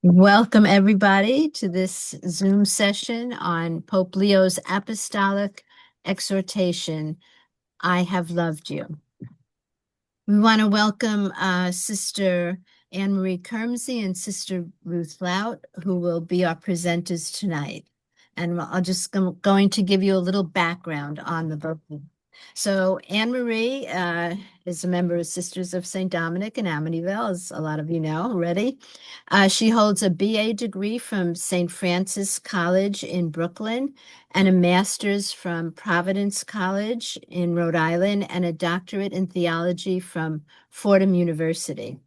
Welcome, everybody, to this Zoom session on Pope Leo's Apostolic Exhortation, I Have Loved You. We want to welcome Sister Anne-Marie Kirmse and Sister Ruth Laut, who will be our presenters tonight. And I'll just going to give you a little background on the book. So Anne-Marie is a member of Sisters of St. Dominic in Amityville, as a lot of you know already. She holds a BA degree from St. Francis College in Brooklyn and a master's from Providence College in Rhode Island and a doctorate in theology from Fordham University.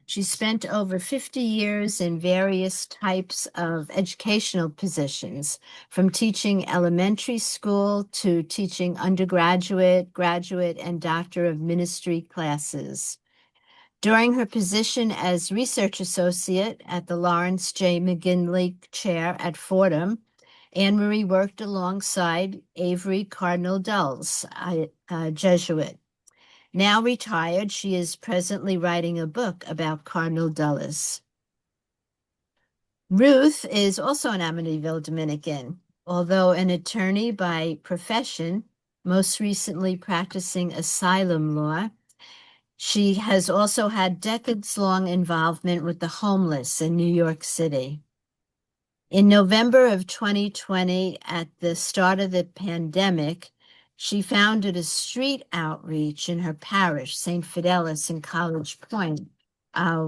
She spent over 50 years in various types of educational positions, from teaching elementary school to teaching undergraduate, graduate, and Doctor of Ministry classes. During her position as research associate at the Lawrence J. McGinley Chair at Fordham, Anne-Marie worked alongside Avery Cardinal Dulles, a Jesuit. Now retired, she is presently writing a book about Cardinal Dulles. Ruth is also an Amityville Dominican, although an attorney by profession, most recently practicing asylum law. She has also had decades-long involvement with the homeless in New York City. In November of 2020, at the start of the pandemic, she founded a street outreach in her parish, St. Fidelis in College Point,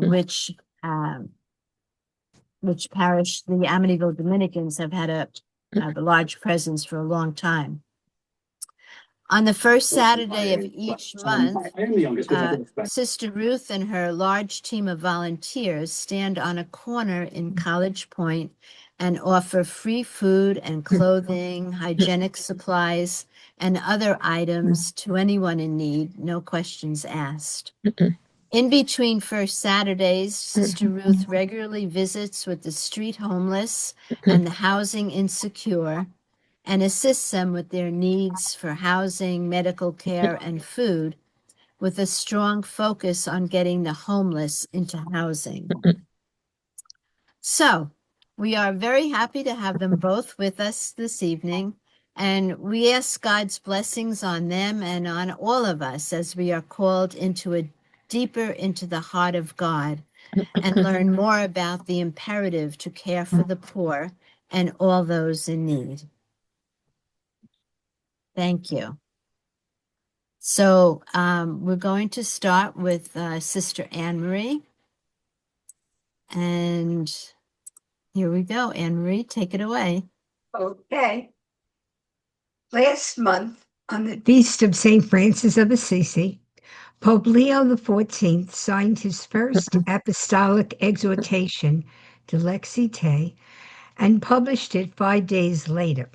which parish the Amityville Dominicans have had a large presence for a long time. On the first Saturday of each month, Sister Ruth and her large team of volunteers stand on a corner in College Point and offer free food and clothing, hygienic supplies, and other items to anyone in need, no questions asked. In between First Saturdays, Sister Ruth regularly visits with the street homeless and the housing insecure and assists them with their needs for housing, medical care, and food, with a strong focus on getting the homeless into housing. So we are very happy to have them both with us this evening, and we ask God's blessings on them and on all of us as we are called deeper into the heart of God and learn more about the imperative to care for the poor and all those in need. Thank you. So we're going to start with Sister Anne-Marie. And here we go. Anne-Marie, take it away. Okay. Last month, on the feast of St. Francis of Assisi, Pope Leo XIV signed his first apostolic exhortation, Dilexi Te, and published it 5 days later.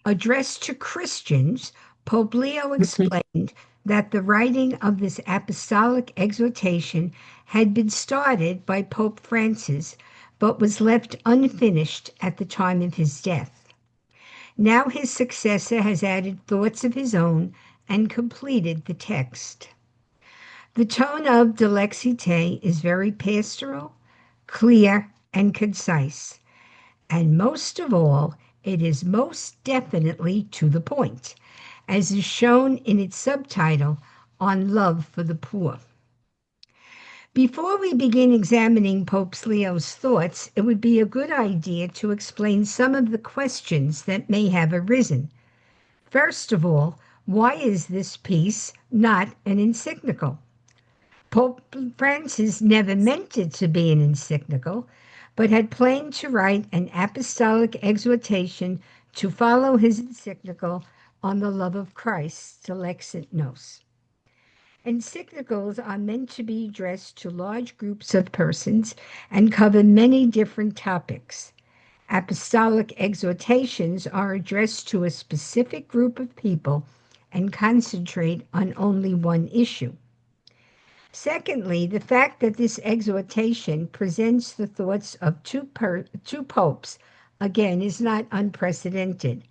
Addressed to Christians, Pope Leo explained that the writing of this apostolic exhortation had been started by Pope Francis, but was left unfinished at the time of his death. Now his successor has added thoughts of his own and completed the text. The tone of Dilexi Te is very pastoral, clear, and concise. And most of all, it is most definitely to the point, as is shown in its subtitle, On Love for the Poor. Before we begin examining Pope Leo's thoughts, it would be a good idea to explain some of the questions that may have arisen. First of all, why is this piece not an encyclical? Pope Francis never meant it to be an encyclical, but had planned to write an apostolic exhortation to follow his encyclical on the love of Christ, Dilexi Te. Encyclicals are meant to be addressed to large groups of persons and cover many different topics. Apostolic exhortations are addressed to a specific group of people and concentrate on only one issue. Secondly, the fact that this exhortation presents the thoughts of two popes, again, is not unprecedented.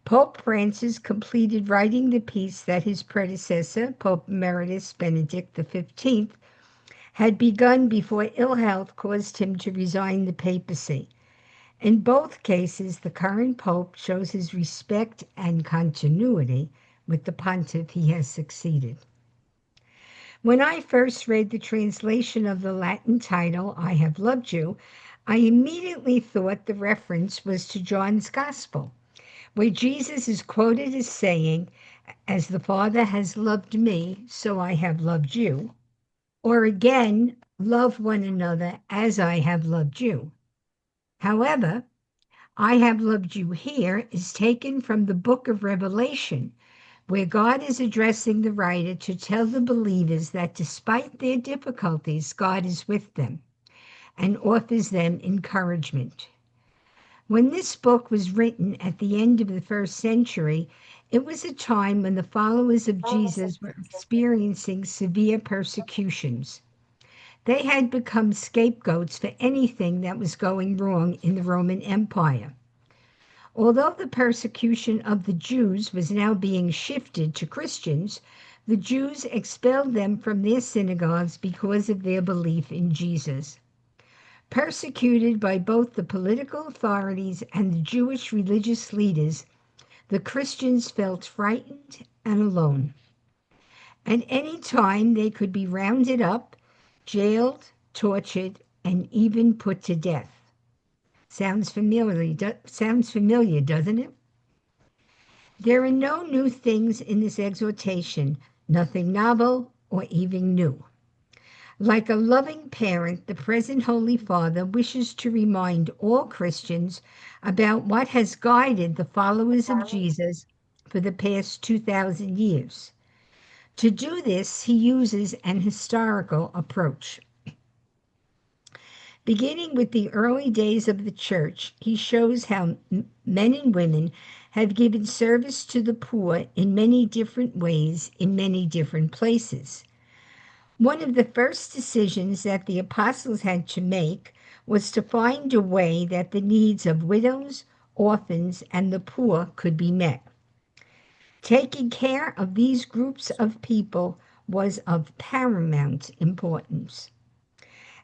Pope Francis completed writing the piece that his predecessor, Pope Emeritus Benedict XV, had begun before ill health caused him to resign the papacy. In both cases, the current pope shows his respect and continuity with the pontiff he has succeeded. When I first read the translation of the Latin title, I Have Loved You, I immediately thought the reference was to John's Gospel, where Jesus is quoted as saying, "As the Father has loved me, so I have loved you." Or again, "Love one another as I have loved you." However, "I have loved you" here is taken from the book of Revelation, where God is addressing the writer to tell the believers that despite their difficulties, God is with them and offers them encouragement. When this book was written at the end of the first century, it was a time when the followers of Jesus were experiencing severe persecutions. They had become scapegoats for anything that was going wrong in the Roman Empire. Although the persecution of the Jews was now being shifted to Christians, the Jews expelled them from their synagogues because of their belief in Jesus. Persecuted by both the political authorities and the Jewish religious leaders, the Christians felt frightened and alone. At any time, they could be rounded up, jailed, tortured, and even put to death. Sounds familiar, doesn't it? There are no new things in this exhortation, nothing novel or even new. Like a loving parent, the present Holy Father wishes to remind all Christians about what has guided the followers of Jesus for the past 2,000 years. To do this, he uses an historical approach. Beginning with the early days of the church, he shows how men and women have given service to the poor in many different ways in many different places. One of the first decisions that the apostles had to make was to find a way that the needs of widows, orphans, and the poor could be met. Taking care of these groups of people was of paramount importance.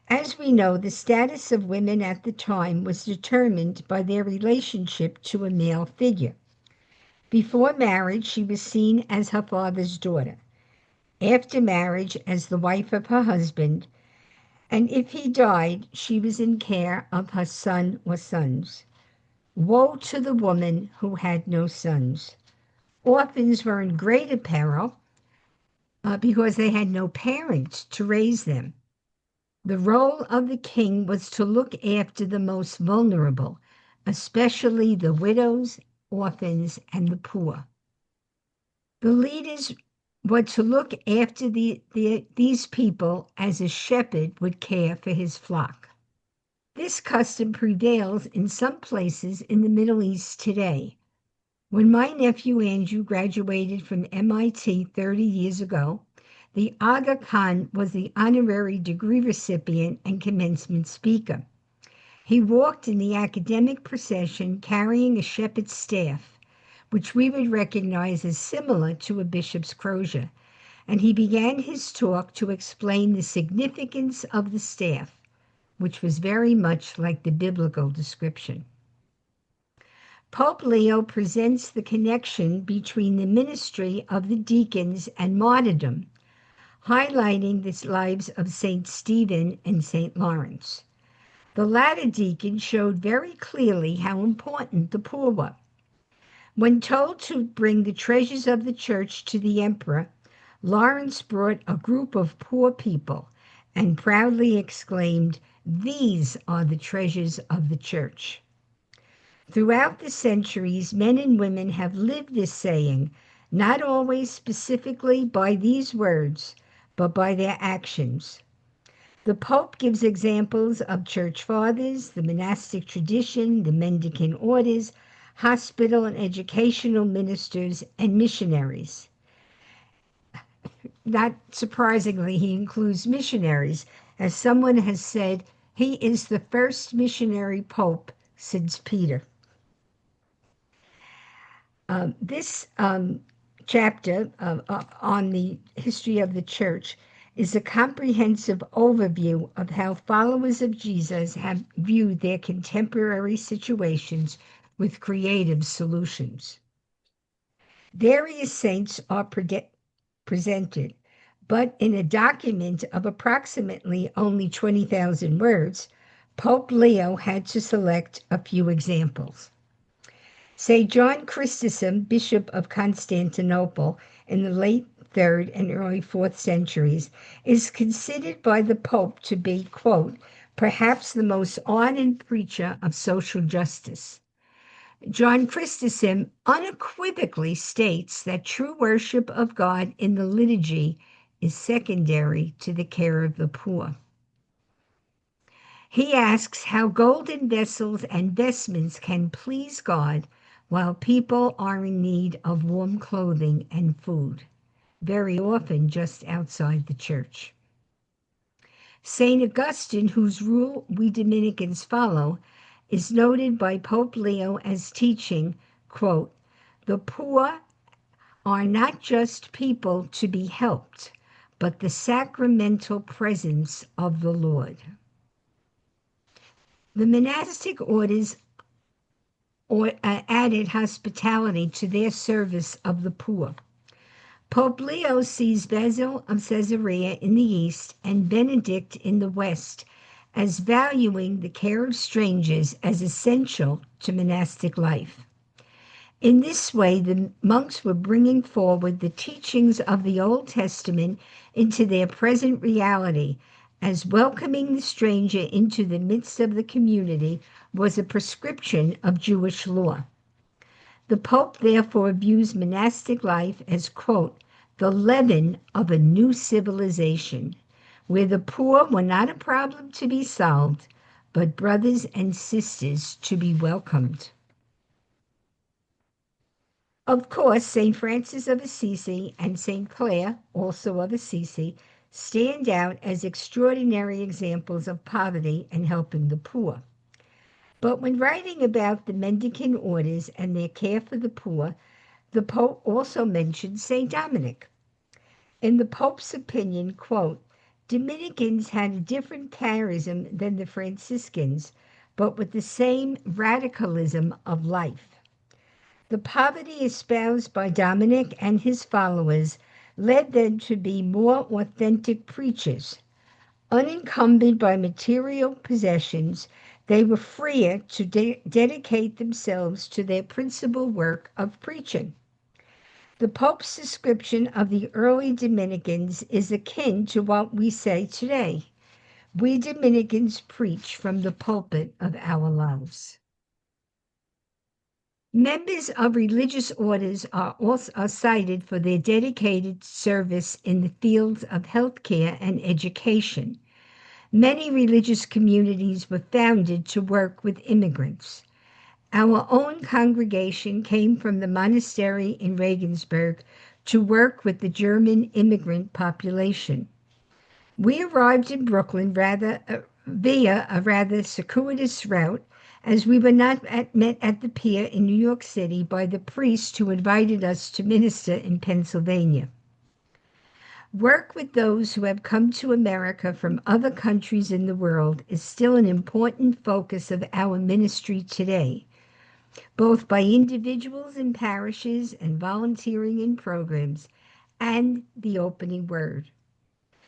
As we know, the status of women at the time was determined by their relationship to a male figure. Before marriage, she was seen as her father's daughter. After marriage, as the wife of her husband, and if he died, she was in care of her son or sons. Woe to the woman who had no sons. Orphans were in greater peril because they had no parents to raise them. The role of the king was to look after the most vulnerable, especially the widows, orphans, and the poor. The leaders were to look after these people as a shepherd would care for his flock. This custom prevails in some places in the Middle East today. When my nephew Andrew graduated from MIT 30 years ago, the Aga Khan was the honorary degree recipient and commencement speaker. He walked in the academic procession carrying a shepherd's staff, which we would recognize as similar to a bishop's crozier, and he began his talk to explain the significance of the staff, which was very much like the biblical description. Pope Leo presents the connection between the ministry of the deacons and martyrdom, highlighting the lives of St. Stephen and St. Lawrence. The latter deacon showed very clearly how important the poor were. When told to bring the treasures of the church to the emperor, Lawrence brought a group of poor people and proudly exclaimed, "These are the treasures of the church." Throughout the centuries, men and women have lived this saying, not always specifically by these words, but by their actions. The Pope gives examples of church fathers, the monastic tradition, the mendicant orders, hospital and educational ministers, and missionaries. Not surprisingly, he includes missionaries. As someone has said, he is the first missionary pope since Peter. This chapter on the history of the church is a comprehensive overview of how followers of Jesus have viewed their contemporary situations with creative solutions. Various saints are presented, but in a document of approximately only 20,000 words, Pope Leo had to select a few examples. St. John Chrysostom, Bishop of Constantinople in the late 3rd and early 4th centuries, is considered by the Pope to be, quote, perhaps the most ardent preacher of social justice. John Chrysostom unequivocally states that true worship of God in the liturgy is secondary to the care of the poor. He asks how golden vessels and vestments can please God while people are in need of warm clothing and food, very often just outside the church. St. Augustine, whose rule we Dominicans follow, is noted by Pope Leo as teaching, quote, the poor are not just people to be helped, but the sacramental presence of the Lord. The monastic orders added hospitality to their service of the poor. Pope Leo sees Basil of Caesarea in the east and Benedict in the west as valuing the care of strangers as essential to monastic life. In this way, the monks were bringing forward the teachings of the Old Testament into their present reality, as welcoming the stranger into the midst of the community was a prescription of Jewish law. The Pope therefore views monastic life as, quote, the leaven of a new civilization, where the poor were not a problem to be solved, but brothers and sisters to be welcomed. Of course, St. Francis of Assisi and St. Clare, also of Assisi, stand out as extraordinary examples of poverty and helping the poor. But when writing about the mendicant orders and their care for the poor, the Pope also mentioned St. Dominic. In the Pope's opinion, quote, Dominicans had a different charism than the Franciscans, but with the same radicalism of life. The poverty espoused by Dominic and his followers led them to be more authentic preachers. Unencumbered by material possessions, they were freer to dedicate themselves to their principal work of preaching. The Pope's description of the early Dominicans is akin to what we say today. We Dominicans preach from the pulpit of our lives. Members of religious orders are cited for their dedicated service in the fields of healthcare and education. Many religious communities were founded to work with immigrants. Our own congregation came from the monastery in Regensburg to work with the German immigrant population. We arrived in Brooklyn via a rather circuitous route, as we were not met at the pier in New York City by the priest who invited us to minister in Pennsylvania. Work with those who have come to America from other countries in the world is still an important focus of our ministry today, both by individuals in parishes and volunteering in programs, and the Opening Word,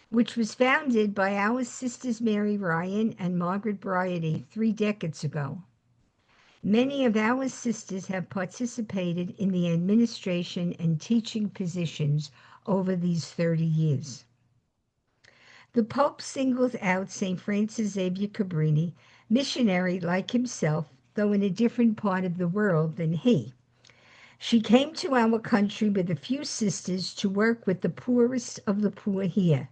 which was founded by our sisters Mary Ryan and Margaret Bryady 3 decades ago. Many of our sisters have participated in the administration and teaching positions over these 30 years. The Pope singles out St. Francis Xavier Cabrini, missionary like himself, though in a different part of the world than he. She came to our country with a few sisters to work with the poorest of the poor here.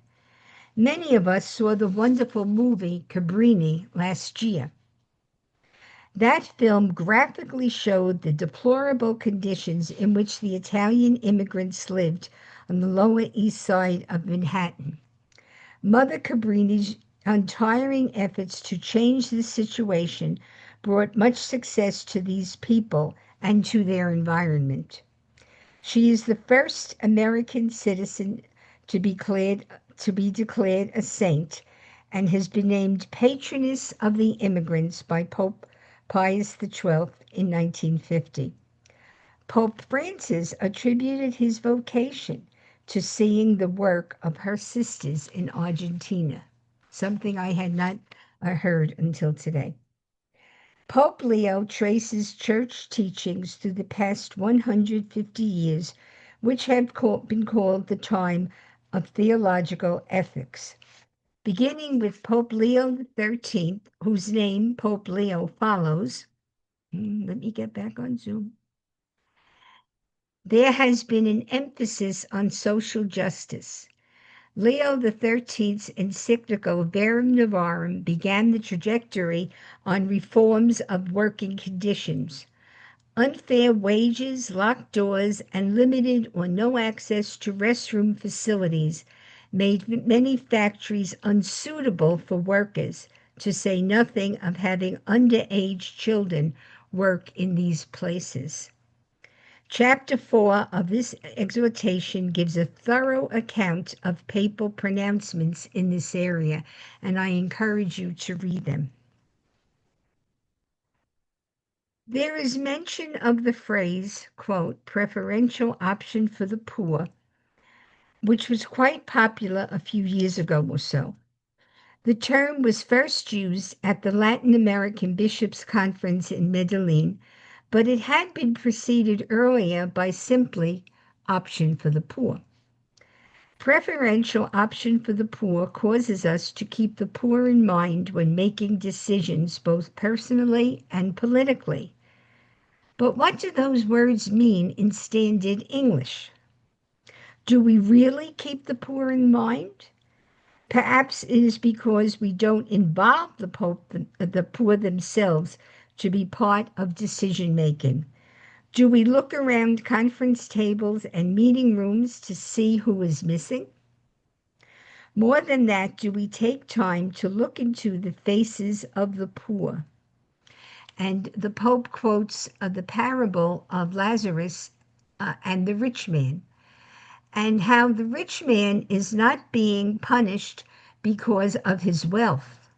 Many of us saw the wonderful movie Cabrini last year. That film graphically showed the deplorable conditions in which the Italian immigrants lived on the Lower East Side of Manhattan. Mother Cabrini's untiring efforts to change the situation brought much success to these people and to their environment. She is the first American citizen to be to be declared a saint and has been named Patroness of the Immigrants by Pope Pius XII in 1950. Pope Francis attributed his vocation to seeing the work of her sisters in Argentina, something I had not heard until today. Pope Leo traces church teachings through the past 150 years, which have been called the time of theological ethics. Beginning with Pope Leo XIII, whose name Pope Leo follows. Let me get back on Zoom. There has been an emphasis on social justice. Leo XIII's encyclical Verum Novarum began the trajectory on reforms of working conditions. Unfair wages, locked doors, and limited or no access to restroom facilities made many factories unsuitable for workers, to say nothing of having underage children work in these places. Chapter 4 of this exhortation gives a thorough account of papal pronouncements in this area, and I encourage you to read them. There is mention of the phrase, quote, preferential option for the poor, which was quite popular a few years ago or so. The term was first used at the Latin American Bishops' Conference in Medellin, but it had been preceded earlier by simply option for the poor. Preferential option for the poor causes us to keep the poor in mind when making decisions both personally and politically. But what do those words mean in standard English? Do we really keep the poor in mind? Perhaps it is because we don't involve the poor themselves to be part of decision-making. Do we look around conference tables and meeting rooms to see who is missing? More than that, do we take time to look into the faces of the poor? And the Pope quotes the parable of Lazarus and the rich man, and how the rich man is not being punished because of his wealth,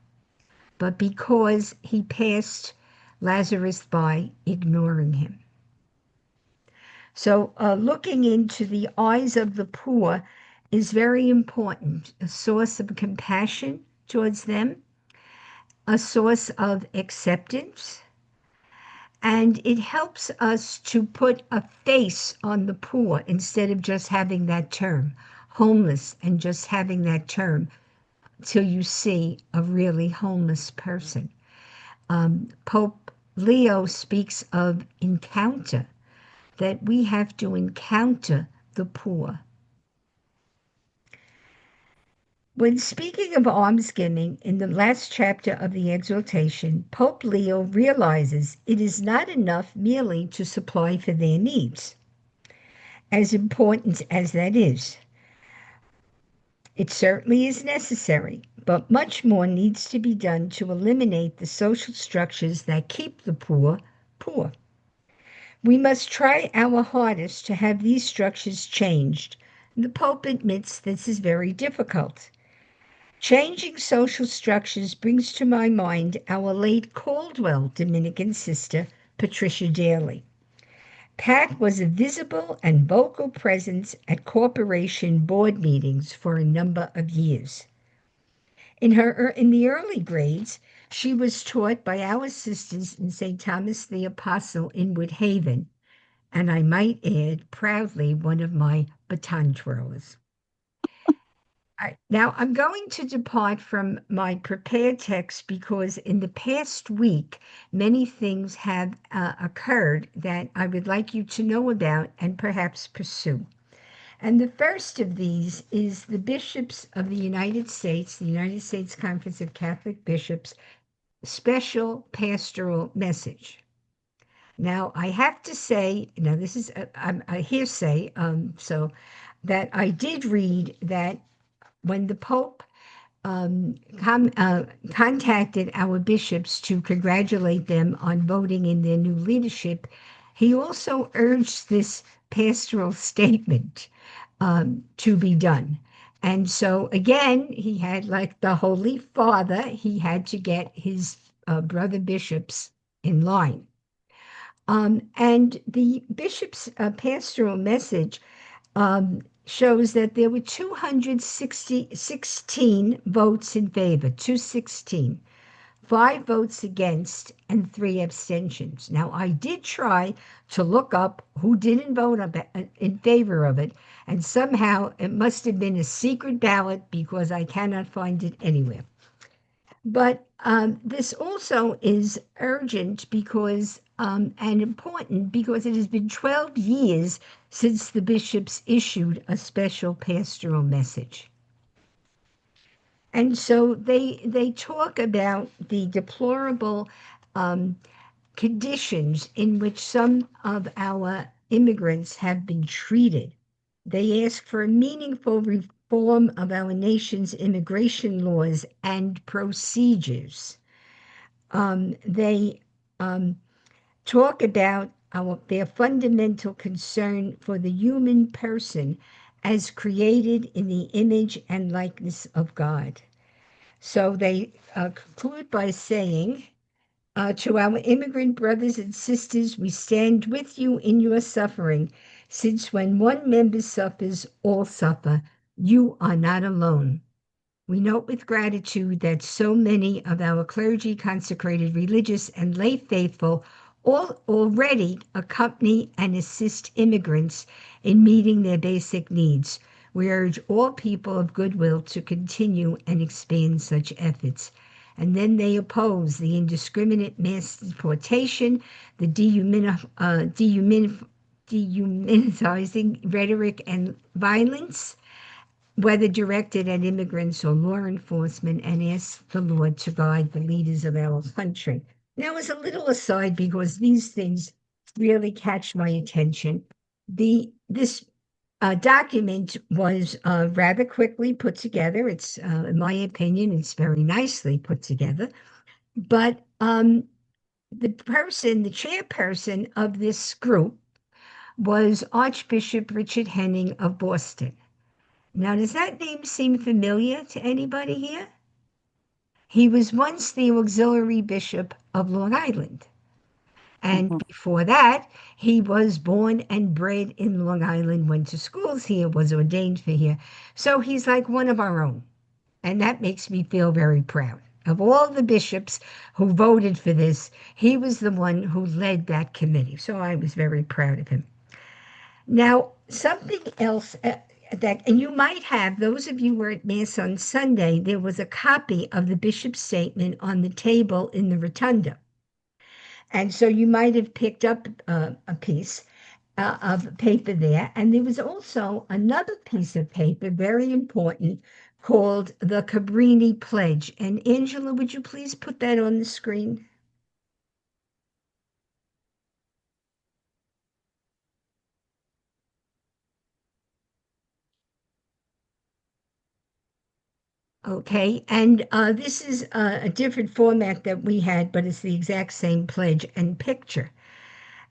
but because he passed Lazarus by ignoring him. So looking into the eyes of the poor is very important, a source of compassion towards them, a source of acceptance, and it helps us to put a face on the poor instead of just having that term, homeless, and just having that term till you see a really homeless person. Pope Leo speaks of encounter, that we have to encounter the poor. When speaking of almsgiving in the last chapter of the exhortation, Pope Leo realizes it is not enough merely to supply for their needs, as important as that is. It certainly is necessary, but much more needs to be done to eliminate the social structures that keep the poor poor. We must try our hardest to have these structures changed. The Pope admits this is very difficult. Changing social structures brings to my mind our late Caldwell Dominican sister, Patricia Daly. Pat was a visible and vocal presence at corporation board meetings for a number of years. In the early grades, she was taught by our sisters in St. Thomas the Apostle in Woodhaven, and I might add, proudly, one of my baton twirlers. Now, I'm going to depart from my prepared text because in the past week, many things have occurred that I would like you to know about and perhaps pursue. And the first of these is the bishops of the United States Conference of Catholic Bishops, special pastoral message. Now, I have to say, this is a hearsay, so that I did read that when the Pope contacted our bishops to congratulate them on voting in their new leadership, he also urged this pastoral statement to be done. And so again, he had, like the Holy Father, he had to get his brother bishops in line. And the bishop's pastoral message shows that there were 216 votes in favor, 216, 5 votes against, and 3 abstentions. Now, I did try to look up who didn't vote in favor of it, and somehow it must have been a secret ballot because I cannot find it anywhere. But this also is urgent because and important because it has been 12 years since the bishops issued a special pastoral message. And so they talk about the deplorable conditions in which some of our immigrants have been treated. They ask for a meaningful reform of our nation's immigration laws and procedures. They talk about their fundamental concern for the human person as created in the image and likeness of God. So they conclude by saying, to our immigrant brothers and sisters, we stand with you in your suffering, since when one member suffers, all suffer. You are not alone. We note with gratitude that so many of our clergy, consecrated religious, and lay faithful all already accompany and assist immigrants in meeting their basic needs. We urge all people of goodwill to continue and expand such efforts. And then they oppose the indiscriminate mass deportation, the dehumanizing rhetoric and violence, whether directed at immigrants or law enforcement, and ask the Lord to guide the leaders of our country. Now, as a little aside, because these things really catch my attention, this document was rather quickly put together. It's, in my opinion, it's very nicely put together. But the chairperson of this group was Archbishop Richard Henning of Boston. Now, does that name seem familiar to anybody here? He was once the auxiliary bishop of Long Island. And before that, he was born and bred in Long Island, went to schools here, was ordained for here. So he's like one of our own. And that makes me feel very proud. Of all the bishops who voted for this, he was the one who led that committee. So I was very proud of him. Now, something else and you might have, those of you who were at Mass on Sunday, there was a copy of the bishop's statement on the table in the rotunda. And so you might have picked up a piece of paper there. And there was also another piece of paper, very important, called the Cabrini Pledge. And Angela, would you please put that on the screen? Okay, and this is a different format that we had, but it's the exact same pledge and picture.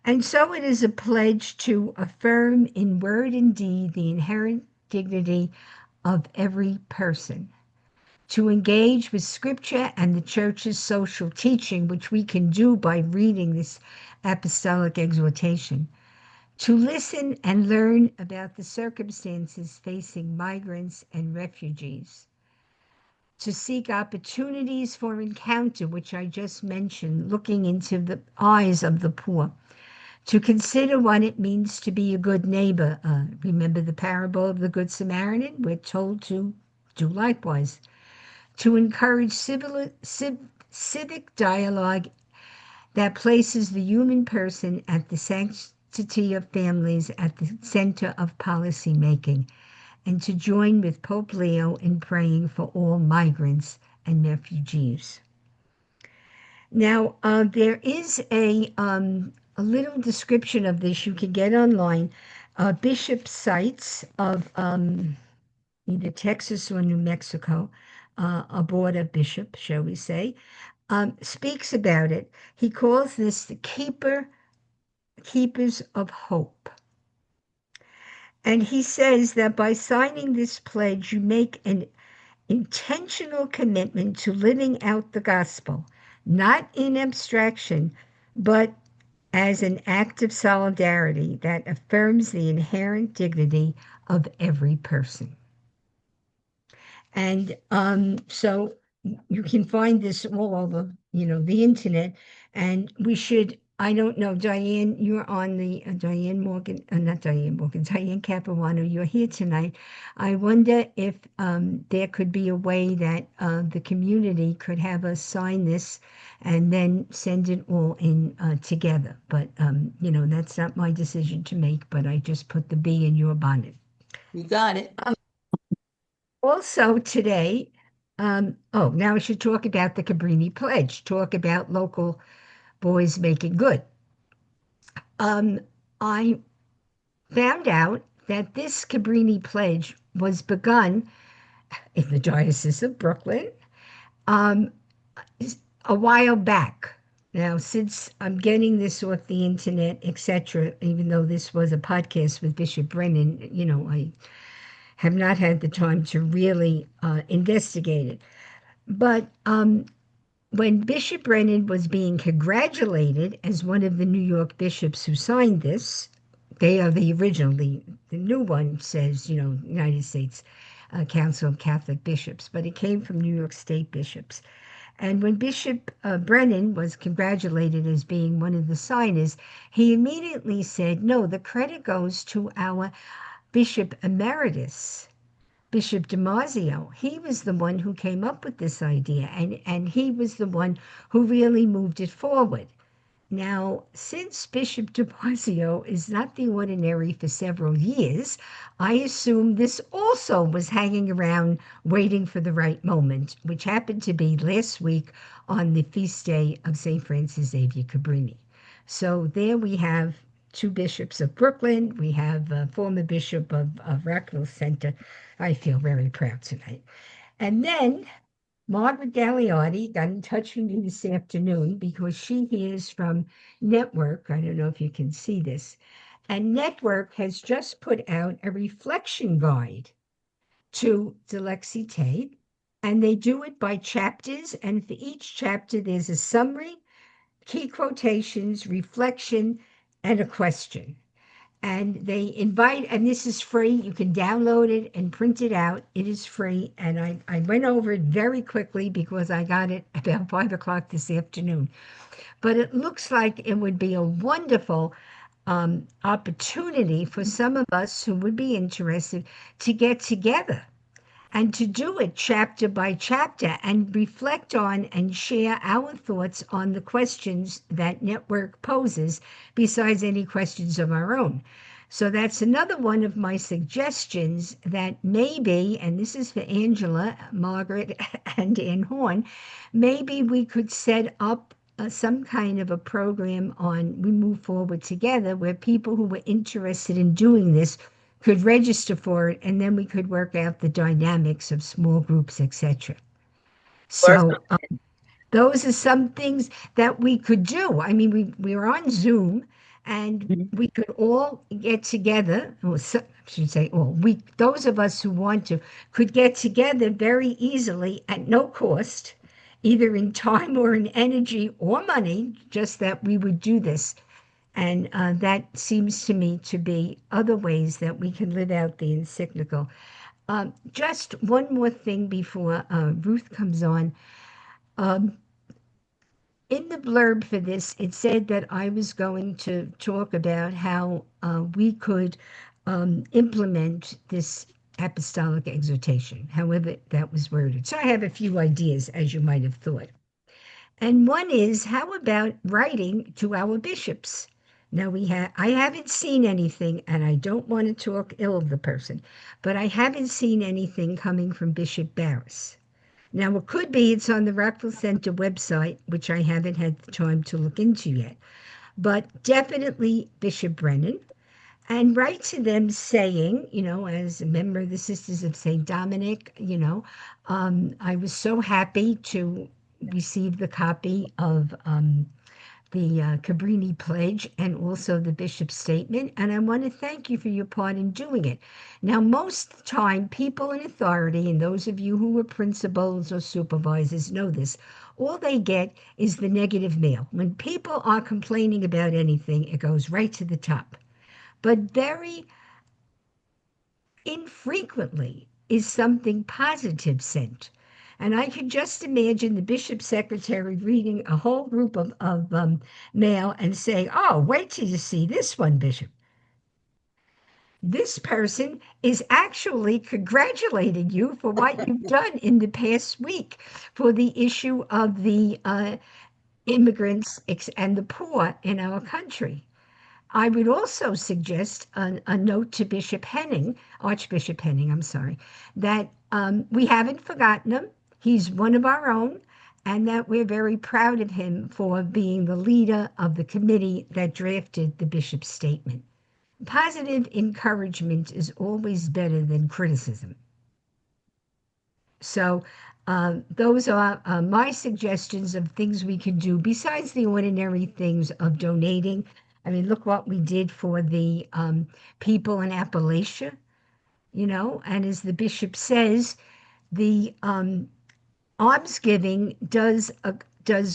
And so it is a pledge to affirm in word and deed the inherent dignity of every person, to engage with Scripture and the Church's social teaching, which we can do by reading this apostolic exhortation, to listen and learn about the circumstances facing migrants and refugees, to seek opportunities for encounter, which I just mentioned, looking into the eyes of the poor, to consider what it means to be a good neighbor. Remember the parable of the Good Samaritan? We're told to do likewise. To encourage civic dialogue that places the human person at the sanctity of families at the center of policy making, and to join with Pope Leo in praying for all migrants and refugees. Now, there is a little description of this you can get online. Bishop sites of either Texas or New Mexico, a board of bishops, shall we say, speaks about it. He calls this the keepers of hope. And he says that by signing this pledge, you make an intentional commitment to living out the gospel, not in abstraction, but as an act of solidarity that affirms the inherent dignity of every person. And so you can find this all over, the internet. And we should, I don't know, Diane, you're on the Diane Morgan, not Diane Morgan, Diane Capuano, you're here tonight. I wonder if there could be a way that the community could have us sign this and then send it all in together. But, that's not my decision to make, but I just put the bee in your bonnet. You got it. Also today, now I should talk about the Cabrini Pledge, talk about local boys making good. I found out that this Cabrini Pledge was begun in the Diocese of Brooklyn um, a while back. Now, since I'm getting this off the internet, etc., even though this was a podcast with Bishop Brennan, I have not had the time to really investigate it. But when Bishop Brennan was being congratulated as one of the New York bishops who signed this, they are the new one says, United States Council of Catholic Bishops, but it came from New York State bishops. And when Bishop Brennan was congratulated as being one of the signers, he immediately said, no, the credit goes to our Bishop Emeritus, Bishop DiMarzio. He was the one who came up with this idea, and he was the one who really moved it forward. Now, since Bishop DiMarzio is not the ordinary for several years, I assume this also was hanging around waiting for the right moment, which happened to be last week on the feast day of St. Francis Xavier Cabrini. So there we have two bishops of Brooklyn. We have a former bishop of Rockville Center. I feel very proud tonight. And then Margaret Gagliotti got in touch with me this afternoon because she hears from Network. I don't know if you can see this. And Network has just put out a reflection guide to Dilexi Te, and they do it by chapters. And for each chapter, there's a summary, key quotations, reflection, and a question. And they invite, and this is free. You can download it and print it out. It is free. And I went over it very quickly because I got it about 5 o'clock this afternoon. But it looks like it would be a wonderful opportunity for some of us who would be interested to get together and to do it chapter by chapter and reflect on and share our thoughts on the questions that Network poses, besides any questions of our own. So that's another one of my suggestions that maybe, and this is for Angela, Margaret, and Ann Horn, maybe we could set up some kind of a program on We Move Forward Together where people who were interested in doing this could register for it, and then we could work out the dynamics of small groups, etc. So those are some things that we could do. I mean, we're on Zoom, and we could all get together. Or I should say, all those of us who want to could get together very easily at no cost, either in time or in energy or money. Just that we would do this. And that seems to me to be other ways that we can live out the encyclical. Just one more thing before Ruth comes on. In the blurb for this, it said that I was going to talk about how we could implement this apostolic exhortation, however that was worded. So I have a few ideas, as you might have thought. And one is, how about writing to our bishops? Now I haven't seen anything, and I don't want to talk ill of the person, but I haven't seen anything coming from Bishop Barris. Now it could be it's on the Rockville Center website, which I haven't had the time to look into yet, but definitely Bishop Brennan, and write to them saying, as a member of the Sisters of St. Dominic, I was so happy to receive the copy of the Cabrini Pledge and also the Bishop's Statement, and I want to thank you for your part in doing it. Now, most of the time, people in authority, and those of you who are principals or supervisors know this, all they get is the negative mail. When people are complaining about anything, it goes right to the top. But very infrequently is something positive sent. And I could just imagine the bishop's secretary reading a whole group of mail and saying, "Oh, wait till you see this one, Bishop. This person is actually congratulating you for what you've done in the past week for the issue of the immigrants and the poor in our country." I would also suggest a note to Bishop Henning, Archbishop Henning, I'm sorry, that we haven't forgotten him. He's one of our own, and that we're very proud of him for being the leader of the committee that drafted the bishop's statement. Positive encouragement is always better than criticism. So those are my suggestions of things we can do besides the ordinary things of donating. I mean, look what we did for the people in Appalachia, and as the bishop says, the almsgiving does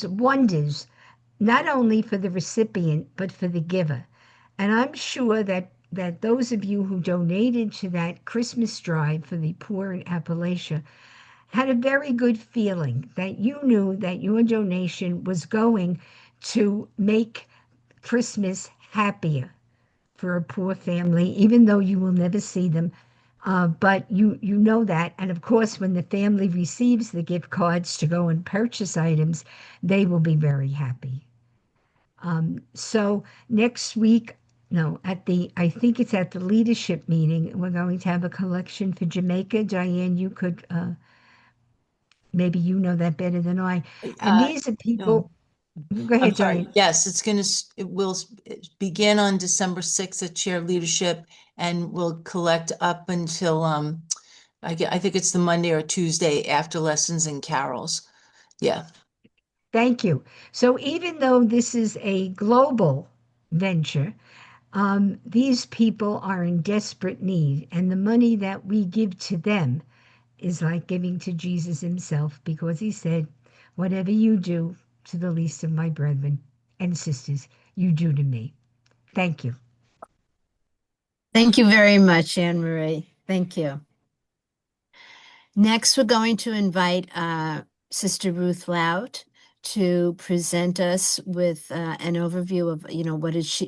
wonders, not only for the recipient, but for the giver. And I'm sure that those of you who donated to that Christmas drive for the poor in Appalachia had a very good feeling that you knew that your donation was going to make Christmas happier for a poor family, even though you will never see them. But you know that. And of course, when the family receives the gift cards to go and purchase items, they will be very happy. So next week, no, I think it's at the leadership meeting, we're going to have a collection for Jamaica. Diane, you could maybe you know that better than I. And these are No, people. Go I'm ahead, sorry. Diane. Yes, it will begin on December 6th at chair leadership and will collect up until, I think it's the Monday or Tuesday after lessons and carols. Yeah. Thank you. So even though this is a global venture, these people are in desperate need, and the money that we give to them is like giving to Jesus himself, because he said, "Whatever you do to the least of my brethren and sisters, you do to me." Thank you. Thank you very much, Anne Marie. Thank you. Next, we're going to invite Sister Ruth Laut to present us with an overview of,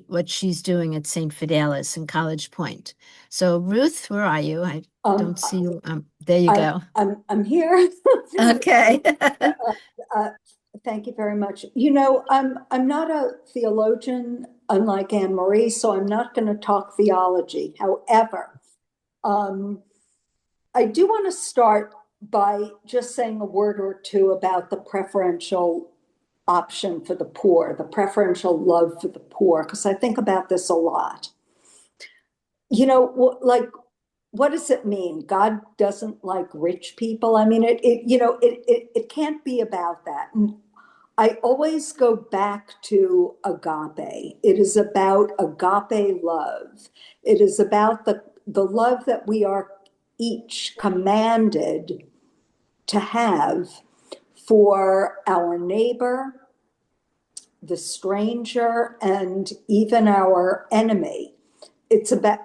what she's doing at St. Fidelis in College Point. So, Ruth, where are you? I don't see you. There you go. I'm here. Okay. Thank you very much. I'm not a theologian, unlike Anne Marie, so I'm not going to talk theology. However, I do want to start by just saying a word or two about the preferential option for the poor, the preferential love for the poor, because I think about this a lot. What does it mean? God doesn't like rich people? I mean, it can't be about that. And I always go back to agape. It is about agape love. It is about the love that we are each commanded to have for our neighbor, the stranger, and even our enemy.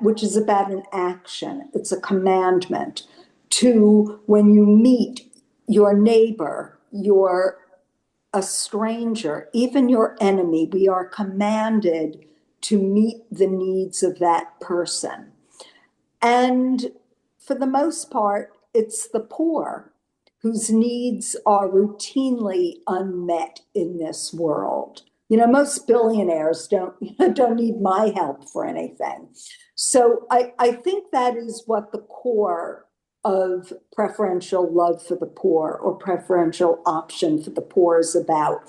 Which is about an action. It's a commandment to, when you meet your neighbor, a stranger, even your enemy, we are commanded to meet the needs of that person. And for the most part, it's the poor whose needs are routinely unmet in this world. Most billionaires don't need my help for anything. So I think that is what the core of preferential love for the poor, or preferential option for the poor, is about.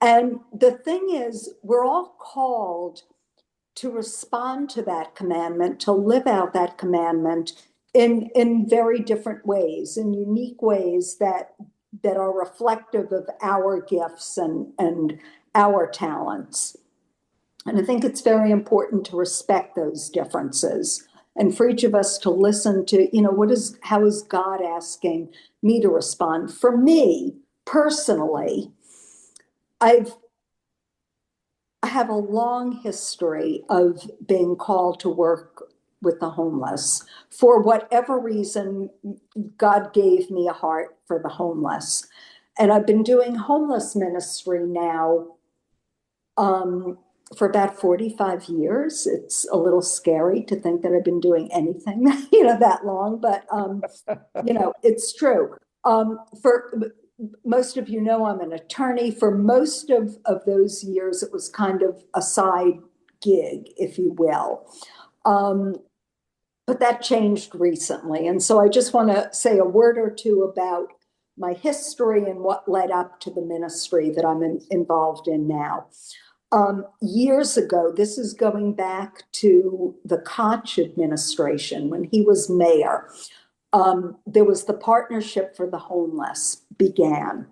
And the thing is, we're all called to respond to that commandment, to live out that commandment in very different ways, in unique ways that are reflective of our gifts and our talents. And I think it's very important to respect those differences and for each of us to listen to, how is God asking me to respond? For me, personally, I have a long history of being called to work with the homeless. For whatever reason, God gave me a heart for the homeless. And I've been doing homeless ministry now for about 45 years. It's a little scary to think that I've been doing anything, that long, but, it's true. For most of I'm an attorney. For most of those years, it was kind of a side gig, if you will. But that changed recently. And so I just want to say a word or two about my history and what led up to the ministry that I'm involved in now. Years ago, this is going back to the Koch administration when he was mayor. There was the Partnership for the Homeless began.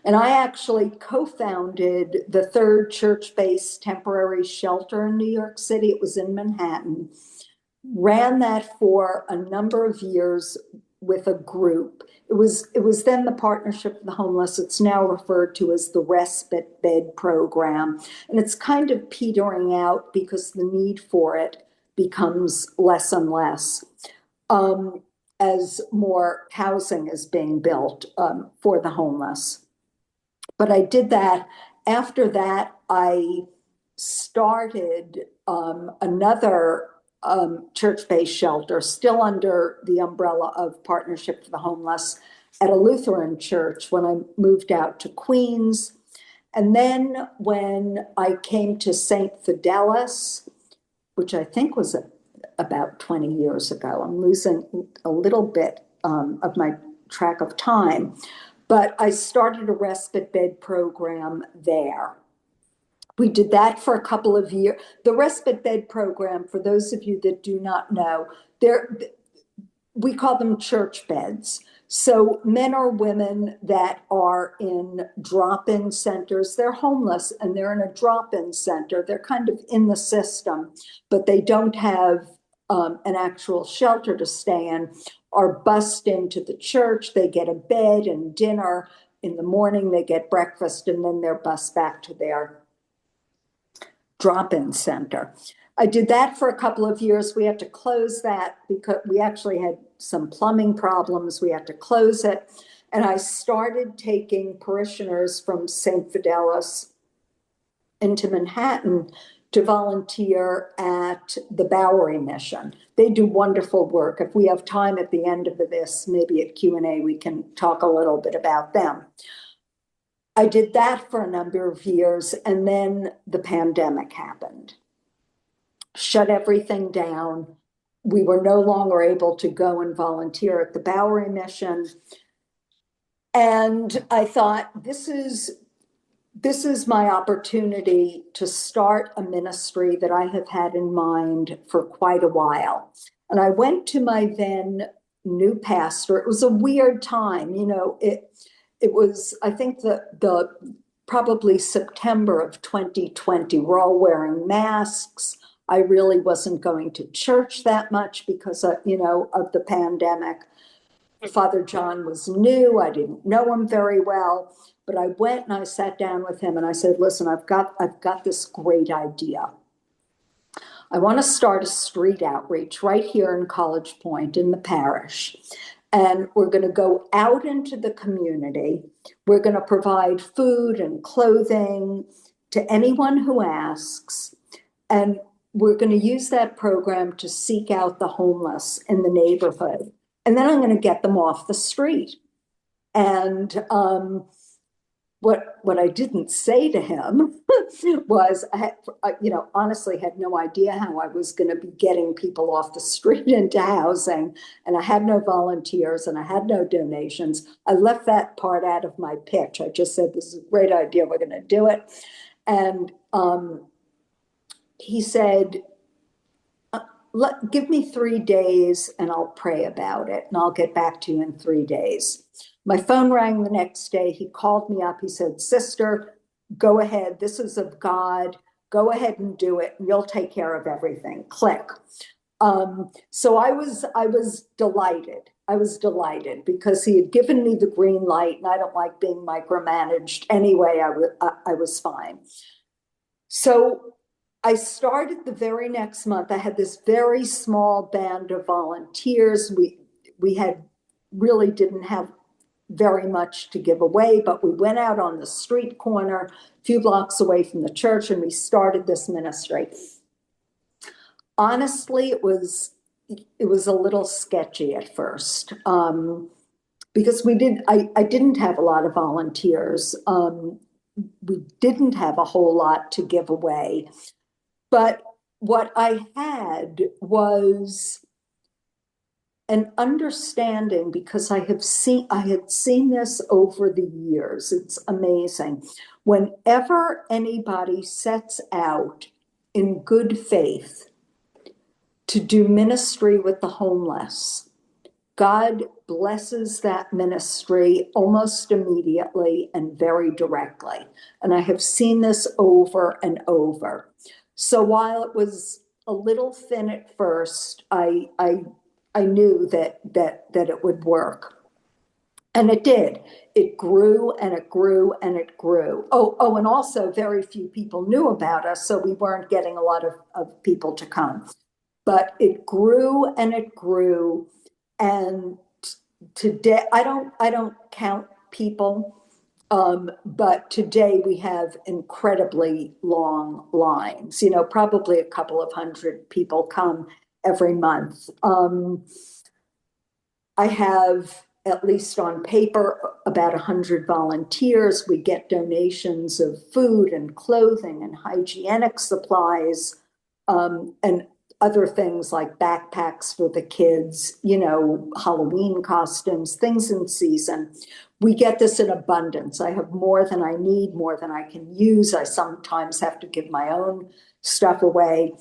And I actually co-founded the third church-based temporary shelter in New York City. It was in Manhattan. Ran that for a number of years with a group. It was then the Partnership for the Homeless. It's now referred to as the Respite Bed Program. And it's kind of petering out because the need for it becomes less and less as more housing is being built for the homeless. But I did that. After that, I started another church-based shelter, still under the umbrella of Partnership for the Homeless, at a Lutheran church when I moved out to Queens. And then when I came to St. Fidelis, which I think was about 20 years ago, I'm losing a little bit of my track of time, but I started a respite bed program there. We did that for a couple of years. The respite bed program, for those of you that do not know, we call them church beds. So men or women that are in drop-in centers, they're homeless and they're in a drop-in center. They're kind of in the system, but they don't have an actual shelter to stay in, are bussed into the church. They get a bed and dinner. In the morning, they get breakfast, and then they're bussed back to their drop-in center. I did that for a couple of years. We had to close that because we actually had some plumbing problems. We had to close it. And I started taking parishioners from St. Fidelis into Manhattan to volunteer at the Bowery Mission. They do wonderful work. If we have time at the end of this, maybe at Q&A, we can talk a little bit about them. I did that for a number of years, and then the pandemic happened. Shut everything down. We were no longer able to go and volunteer at the Bowery Mission. And I thought, this is my opportunity to start a ministry that I have had in mind for quite a while. And I went to my then new pastor. It was a weird time, it was, I think, the probably September of 2020. We're all wearing masks. I really wasn't going to church that much because of the pandemic. Father John was new. I didn't know him very well, but I went and I sat down with him and I said, listen, I've got this great idea. I want to start a street outreach right here in College Point in the parish. And we're going to go out into the community. We're going to provide food and clothing to anyone who asks. And we're going to use that program to seek out the homeless in the neighborhood. And then I'm going to get them off the street. And what I didn't say to him was, I honestly had no idea how I was going to be getting people off the street into housing. And I had no volunteers and I had no donations. I left that part out of my pitch. I just said, this is a great idea. We're going to do it. And he said, give me 3 days and I'll pray about it and I'll get back to you in 3 days. My phone rang the next day. He called me up. He said, sister, go ahead, this is of God, go ahead and do it, and you'll take care of everything, click. So I was delighted. I was delighted because he had given me the green light, and I don't like being micromanaged anyway. I was fine. So I started the very next month. I had this very small band of volunteers. We had really didn't have very much to give away, but we went out on the street corner, a few blocks away from the church, and we started this ministry. Honestly, it was a little sketchy at first, because I didn't have a lot of volunteers. We didn't have a whole lot to give away, but what I had was an understanding, because I had seen this over the years. It's amazing. Whenever anybody sets out in good faith to do ministry with the homeless, God blesses that ministry almost immediately and very directly. And I have seen this over and over. So while it was a little thin at first, I knew that it would work. And it did. It grew and it grew and it grew. Oh, and also very few people knew about us, so we weren't getting a lot of people to come. But it grew and it grew. And today, I don't count people, but today we have incredibly long lines. Probably a couple of hundred people come every month. I have, at least on paper, about 100 volunteers. We get donations of food and clothing and hygienic supplies, and other things like backpacks for the kids, Halloween costumes, things in season. We get this in abundance. I have more than I need, more than I can use. I sometimes have to give my own stuff away.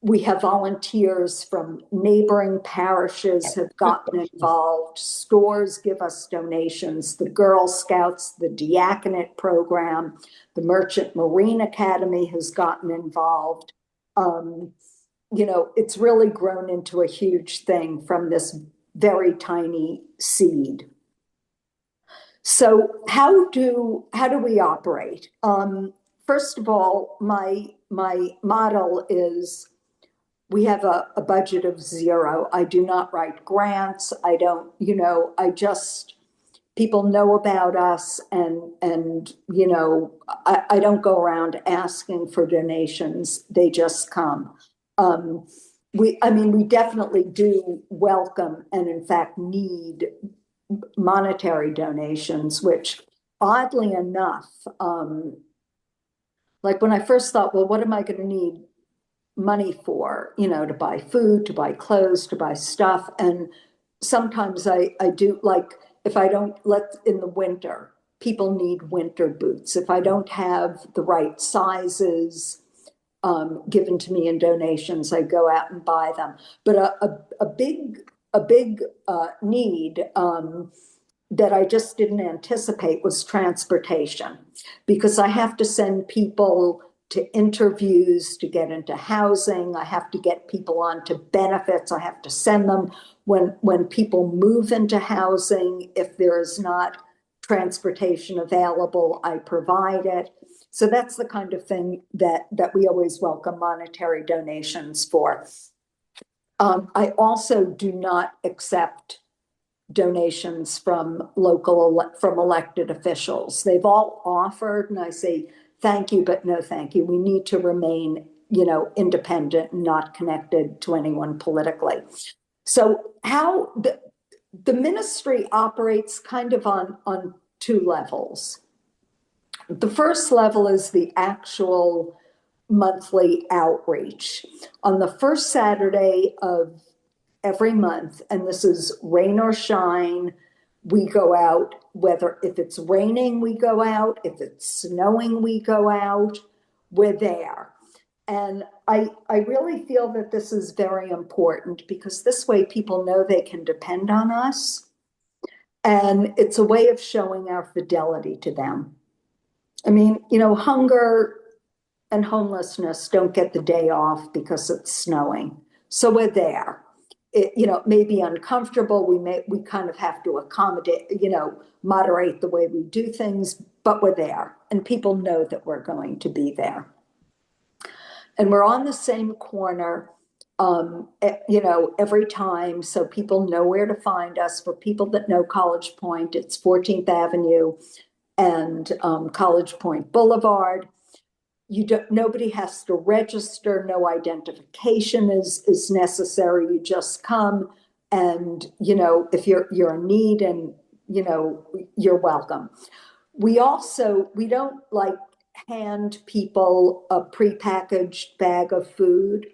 We have volunteers from neighboring parishes have gotten involved. Stores give us donations. The Girl Scouts, the Diaconate program, the Merchant Marine Academy has gotten involved. It's really grown into a huge thing from this very tiny seed. So how do we operate? First of all, my model is, we have a budget of zero. I do not write grants. I don't, people know about us, and I don't go around asking for donations. They just come. We definitely do welcome and in fact need monetary donations, which oddly enough, like when I first thought, well, what am I going to need money for, to buy food, to buy clothes, to buy stuff. And sometimes I do, like, if I don't in the winter, people need winter boots. If I don't have the right sizes given to me in donations, I go out and buy them. But a big need that I just didn't anticipate was transportation, because I have to send people to interviews to get into housing. I have to get people onto benefits. I have to send them when people move into housing. If there is not transportation available, I provide it. So that's the kind of thing that we always welcome monetary donations for. I also do not accept donations from elected officials. They've all offered, and I say, thank you, but no thank you. We need to remain, independent and not connected to anyone politically. So how the ministry operates kind of on two levels. The first level is the actual monthly outreach. On the first Saturday of every month, and this is rain or shine, we go out. If it's raining, we go out. If it's snowing, we go out. We're there. And I really feel that this is very important, because this way people know they can depend on us. And it's a way of showing our fidelity to them. I mean, hunger and homelessness don't get the day off because it's snowing. So we're there. It may be uncomfortable. We kind of have to accommodate, moderate the way we do things, but we're there. And people know that we're going to be there. And we're on the same corner, every time. So people know where to find us. For people that know College Point, it's 14th Avenue and College Point Boulevard. Nobody has to register, no identification is necessary. You just come and, if you're in need, and, you're welcome. We don't like hand people a prepackaged bag of food.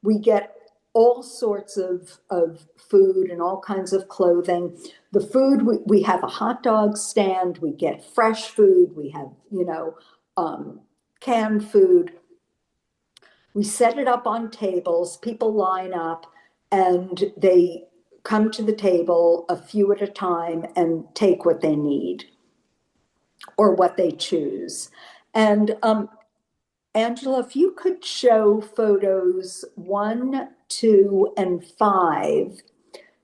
We get all sorts of food and all kinds of clothing. The food, we have a hot dog stand, we get fresh food, we have, canned food. We set it up on tables, people line up, and they come to the table a few at a time and take what they need or what they choose. And Angela, if you could show photos 1, 2, and 5,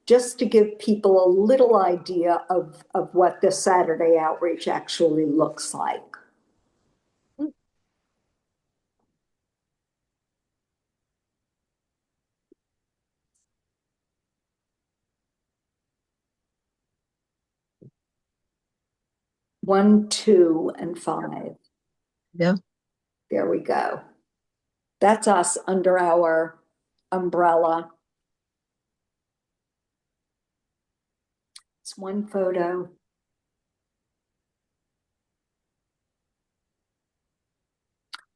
just to give people a little idea of what this Saturday outreach actually looks like. One, 2, and 5. Yeah. There we go. That's us under our umbrella. It's one photo.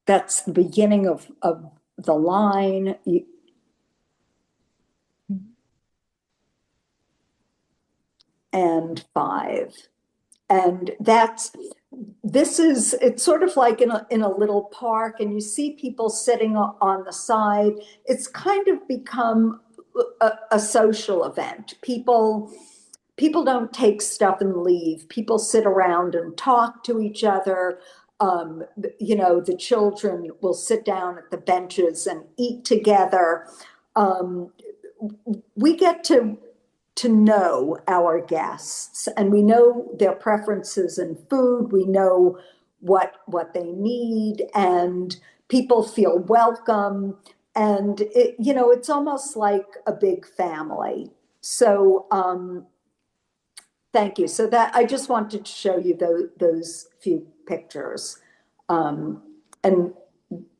That's the beginning of the line. And 5. And it's sort of like in a little park, and you see people sitting on the side. It's kind of become a social event. People don't take stuff and leave. People sit around and talk to each other. The children will sit down at the benches and eat together. We get to know our guests, and we know their preferences in food. We know what they need, and people feel welcome. And it's almost like a big family. So thank you. So that I just wanted to show you those few pictures, and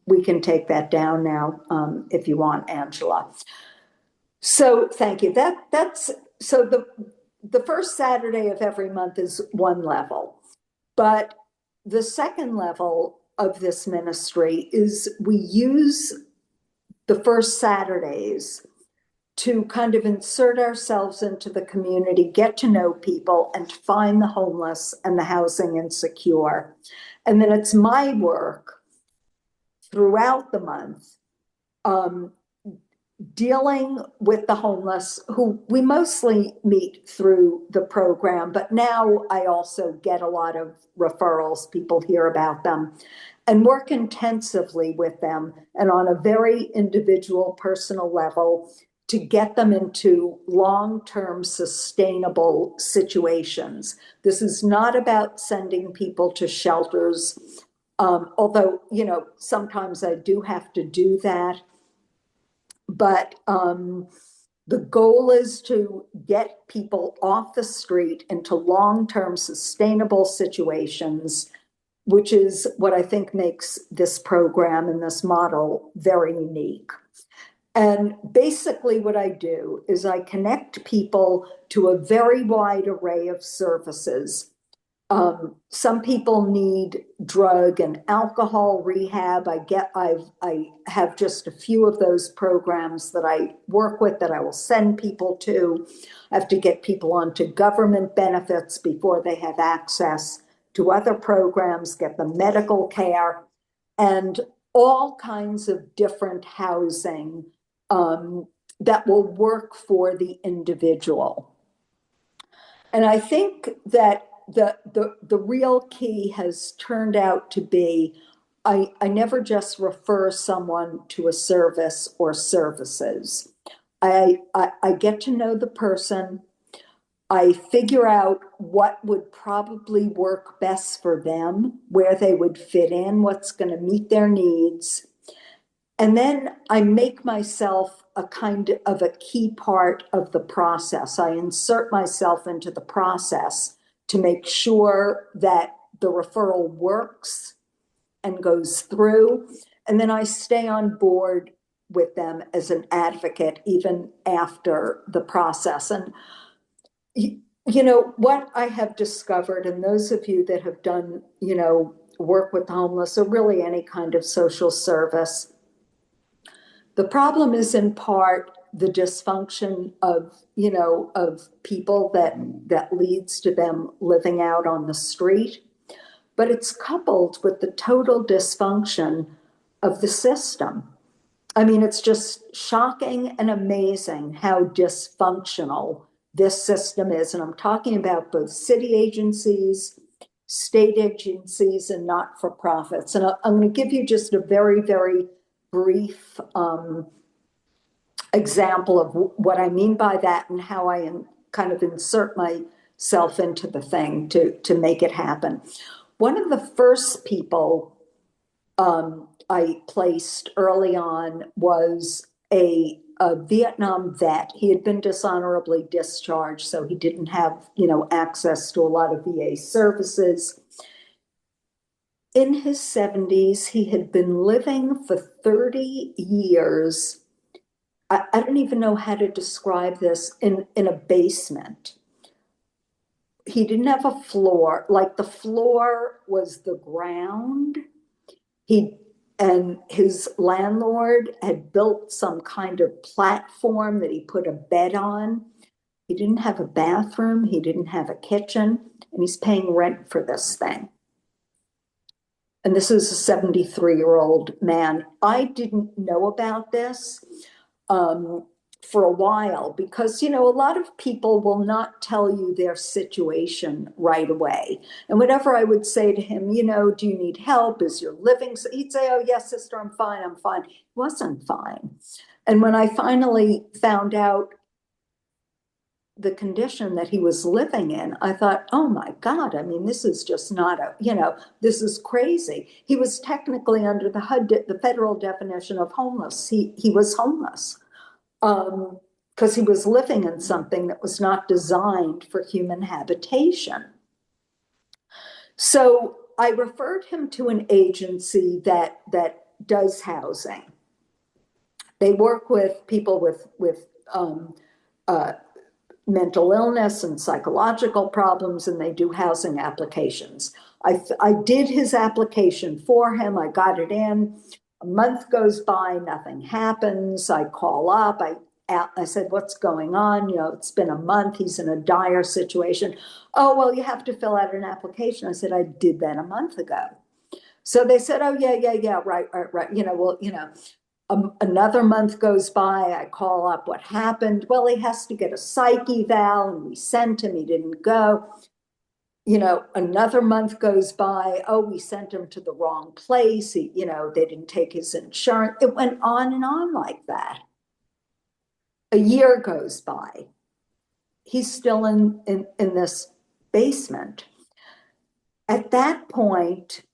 we can take that down now if you want, Angela. So thank you. So the first Saturday of every month is one level, but the second level of this ministry is we use the first Saturdays to kind of insert ourselves into the community, get to know people, and to find the homeless and the housing insecure. And then it's my work throughout the month, dealing with the homeless, who we mostly meet through the program, but now I also get a lot of referrals. People hear about them, and work intensively with them and on a very individual, personal level to get them into long-term sustainable situations. This is not about sending people to shelters, although, sometimes I do have to do that. But the goal is to get people off the street into long-term sustainable situations, which is what I think makes this program and this model very unique. And basically what I do is I connect people to a very wide array of services. Some people need drug and alcohol rehab. I have just a few of those programs that I work with that I will send people to. I have to get people onto government benefits before they have access to other programs, get them medical care, and all kinds of different housing that will work for the individual. And I think that the real key has turned out to be, I never just refer someone to a service or services. I get to know the person. I figure out what would probably work best for them, where they would fit in, what's going to meet their needs. And then I make myself a kind of a key part of the process. I insert myself into the process to make sure that the referral works and goes through. And then I stay on board with them as an advocate even after the process. And you know, what I have discovered, and those of you that have done, you know, work with homeless or really any kind of social service, the problem is in part the dysfunction of, you know, of people that leads to them living out on the street, but it's coupled with the total dysfunction of the system. I mean, it's just shocking and amazing how dysfunctional this system is. And I'm talking about both city agencies, state agencies, and not-for-profits. And I'm going to give you just a very, very brief example of what I mean by that and how I kind of insert myself into the thing to make it happen. One of the first people I placed early on was a Vietnam vet. He had been dishonorably discharged, so he didn't have, you know, access to a lot of VA services. In his 70s, he had been living for 30 years. I don't even know how to describe this, in a basement. He didn't have a floor, like the floor was the ground. And his landlord had built some kind of platform that he put a bed on. He didn't have a bathroom. He didn't have a kitchen, and he's paying rent for this thing. And this is a 73-year-old man. I didn't know about this for a while because, you know, a lot of people will not tell you their situation right away. And whenever I would say to him, you know, do you need help? Is your living? He'd say, oh, yes, sister, I'm fine. I'm fine. He wasn't fine. And when I finally found out the condition that he was living in, I thought, oh my God, I mean, this is just not you know, this is crazy. He was technically under the HUD, the federal definition of homeless. He was homeless. Because he was living in something that was not designed for human habitation. So I referred him to an agency that does housing. They work with people with mental illness and psychological problems, and they do housing applications. I did his application for him. I got it in. A month goes by, nothing happens. I call up. I said, what's going on? You know, it's been a month. He's in a dire situation. Oh, well, you have to fill out an application. I said, I did that a month ago. So they said, oh, yeah, right. You know, well, you know, another month goes by. I call up, what happened? Well, he has to get a psych eval, and we sent him. He didn't go. You know, another month goes by. Oh, we sent him to the wrong place. You know, they didn't take his insurance. It went on and on like that. A year goes by. He's still in this basement. At that point,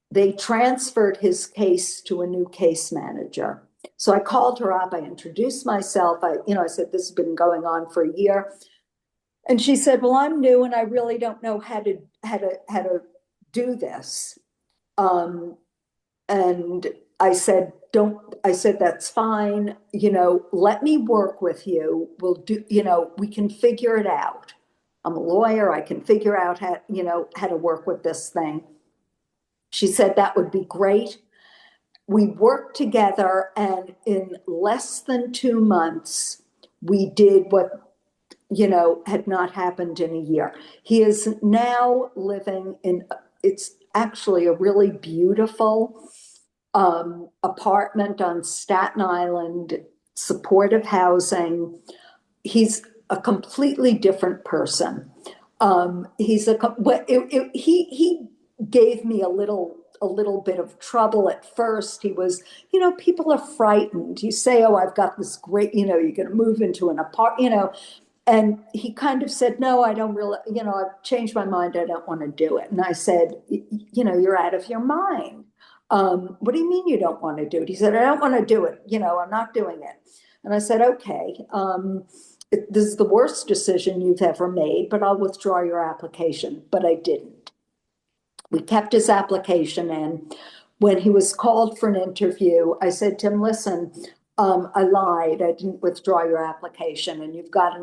they transferred his case to a new case manager. So I called her up. I introduced myself. I said, this has been going on for a year. And she said, well, I'm new and I really don't know how to do this. And I said, that's fine. You know, let me work with you. We'll do, you know, we can figure it out. I'm a lawyer. I can figure out how to work with this thing. She said that would be great. We worked together, and in less than 2 months, we did what, you know, had not happened in a year. He is now living in, it's actually a really beautiful apartment on Staten Island, supportive housing. He's a completely different person. He gave me a little bit of trouble at first. He was, people are frightened. You say, oh, I've got this great, you're going to move into an apartment, and he kind of said, no, I don't really, I've changed my mind. I don't want to do it. And I said, you're out of your mind. What do you mean you don't want to do it? He said, I don't want to do it. I'm not doing it. And I said, okay, this is the worst decision you've ever made, but I'll withdraw your application. But I didn't. We kept his application in. When he was called for an interview, I said to him, listen, I lied. I didn't withdraw your application, and you've got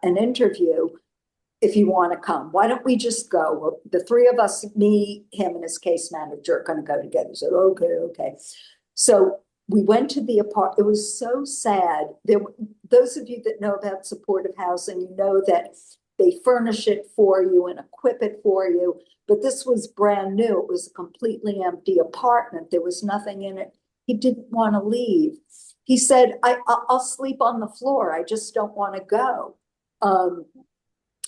an interview if you want to come. Why don't we just go? Well, the three of us, me, him, and his case manager, are going to go together. He said, okay. So we went to the apartment. It was so sad. Those of you that know about supportive housing, you know that they furnish it for you and equip it for you. But this was brand new. It was a completely empty apartment. There was nothing in it. He didn't want to leave. He said, I'll sleep on the floor. I just don't want to go.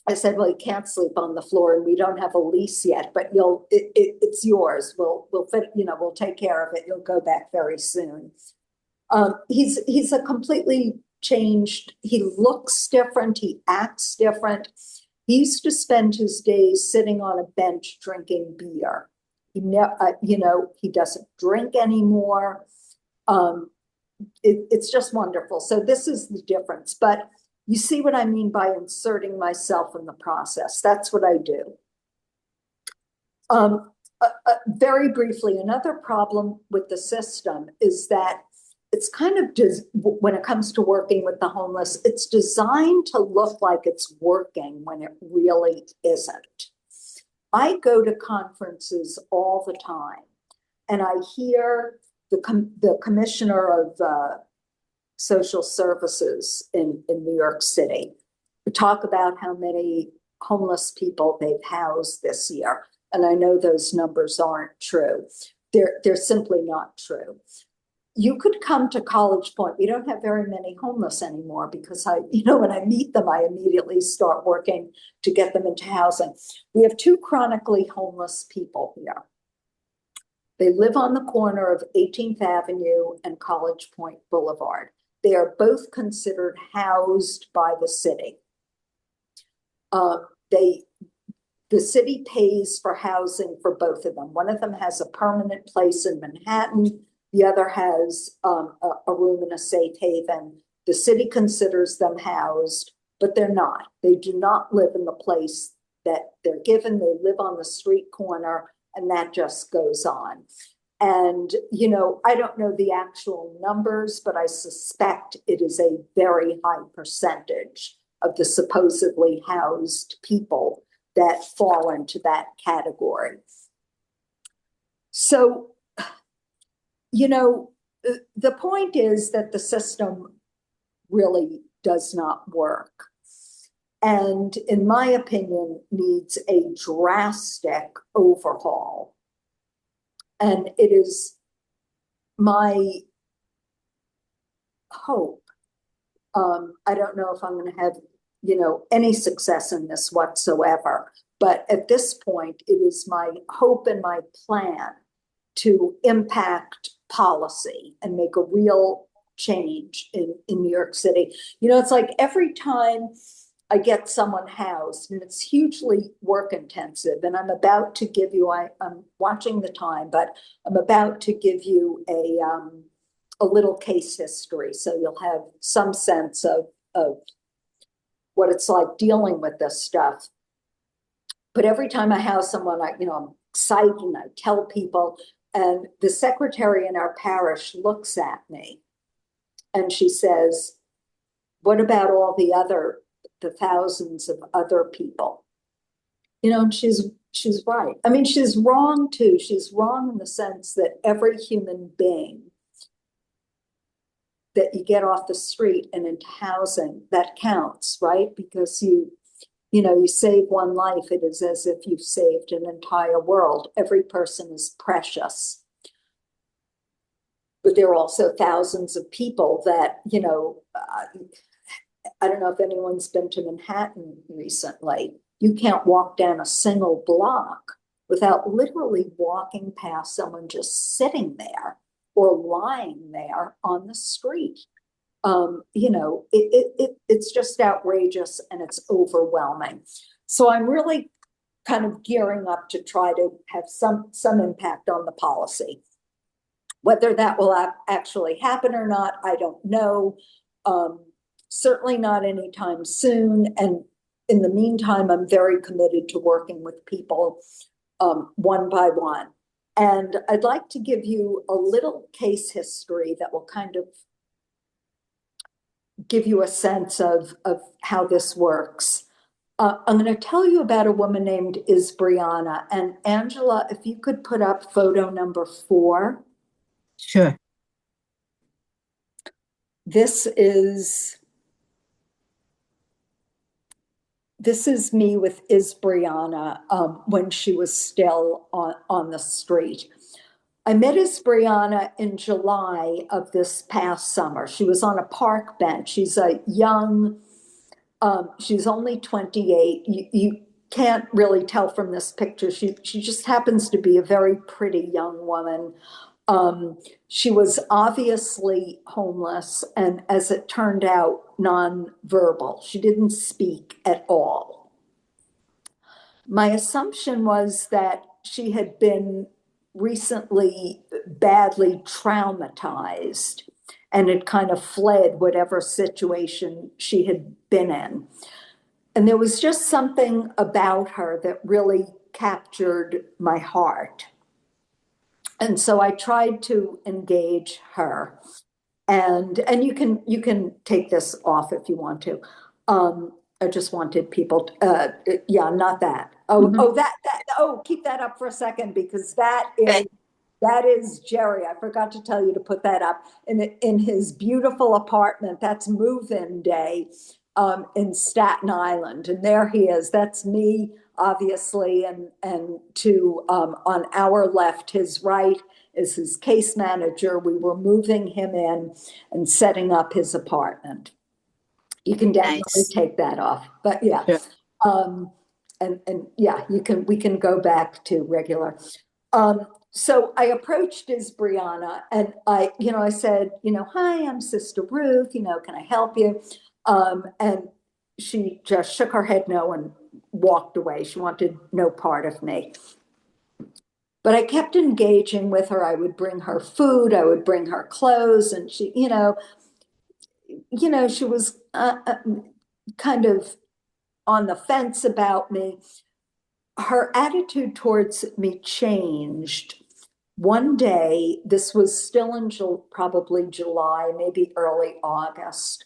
I said, well, you can't sleep on the floor, and we don't have a lease yet, but it's yours. We'll take care of it. You'll go back very soon. He's a completely changed. He looks different. He acts different. He used to spend his days sitting on a bench drinking beer. He doesn't drink anymore. It's just wonderful. So this is the difference. But you see what I mean by inserting myself in the process. That's what I do. Very briefly, another problem with the system is that it's kind of, when it comes to working with the homeless, it's designed to look like it's working when it really isn't. I go to conferences all the time, and I hear the commissioner of social services in New York City talk about how many homeless people they've housed this year. And I know those numbers aren't true. They're simply not true. You could come to College Point. We don't have very many homeless anymore because when I meet them, I immediately start working to get them into housing. We have two chronically homeless people here. They live on the corner of 18th Avenue and College Point Boulevard. They are both considered housed by the city. The city pays for housing for both of them. One of them has a permanent place in Manhattan. The other has a room in a safe haven. The city considers them housed, but they're not. They do not live in the place that they're given. They live on the street corner, and that just goes on. And, I don't know the actual numbers, but I suspect it is a very high percentage of the supposedly housed people that fall into that category. So, the point is that the system really does not work. And in my opinion, needs a drastic overhaul. And it is my hope. I don't know if I'm going to have, any success in this whatsoever. But at this point, it is my hope and my plan to impact policy and make a real change in New York City. It's like every time I get someone housed, and it's hugely work intensive, and I'm about to give you, I'm watching the time, but I'm about to give you a little case history, so you'll have some sense of what it's like dealing with this stuff. But every time I house someone, I'm excited and I tell people, and the secretary in our parish looks at me and she says, what about all the thousands of other people? And she's right. I mean, she's wrong too. She's wrong in the sense that every human being that you get off the street and into housing, that counts, right? Because you save one life, it is as if you've saved an entire world. Every person is precious. But there are also thousands of people that, I don't know if anyone's been to Manhattan recently. you can't walk down a single block without literally walking past someone just sitting there or lying there on the street. It's just outrageous and it's overwhelming. So I'm really kind of gearing up to try to have some impact on the policy. Whether that will actually happen or not, I don't know. Certainly not anytime soon. And in the meantime, I'm very committed to working with people one by one. And I'd like to give you a little case history that will kind of give you a sense of how this works. I'm going to tell you about a woman named Brianna. And Angela, if you could put up photo number 4. Sure. This is me with Brianna when she was still on the street. I met Brianna in July of this past summer. She was on a park bench. She's a young, she's only 28. You can't really tell from this picture. She just happens to be a very pretty young woman. She was obviously homeless and, as it turned out, nonverbal. She didn't speak at all. My assumption was that she had been recently badly traumatized and had kind of fled whatever situation she had been in. And there was just something about her that really captured my heart. And so I tried to engage her. And you can take this off if you want to. I just wanted people to, not that. Keep that up for a second, because that is Jerry. I forgot to tell you to put that up in his beautiful apartment. That's move-in day in Staten Island, and there he is. That's me, obviously, and to on our left, his right is his case manager. We were moving him in and setting up his apartment. You can definitely take that off, but yeah. Sure. We can go back to regular. So I approached Brianna and I said, hi, I'm Sister Ruth, can I help you? And she just shook her head no and walked away. She wanted no part of me. But I kept engaging with her. I would bring her food, I would bring her clothes, and she, she was kind of on the fence about me. Her attitude towards me changed. One day, this was still in probably July, maybe early August.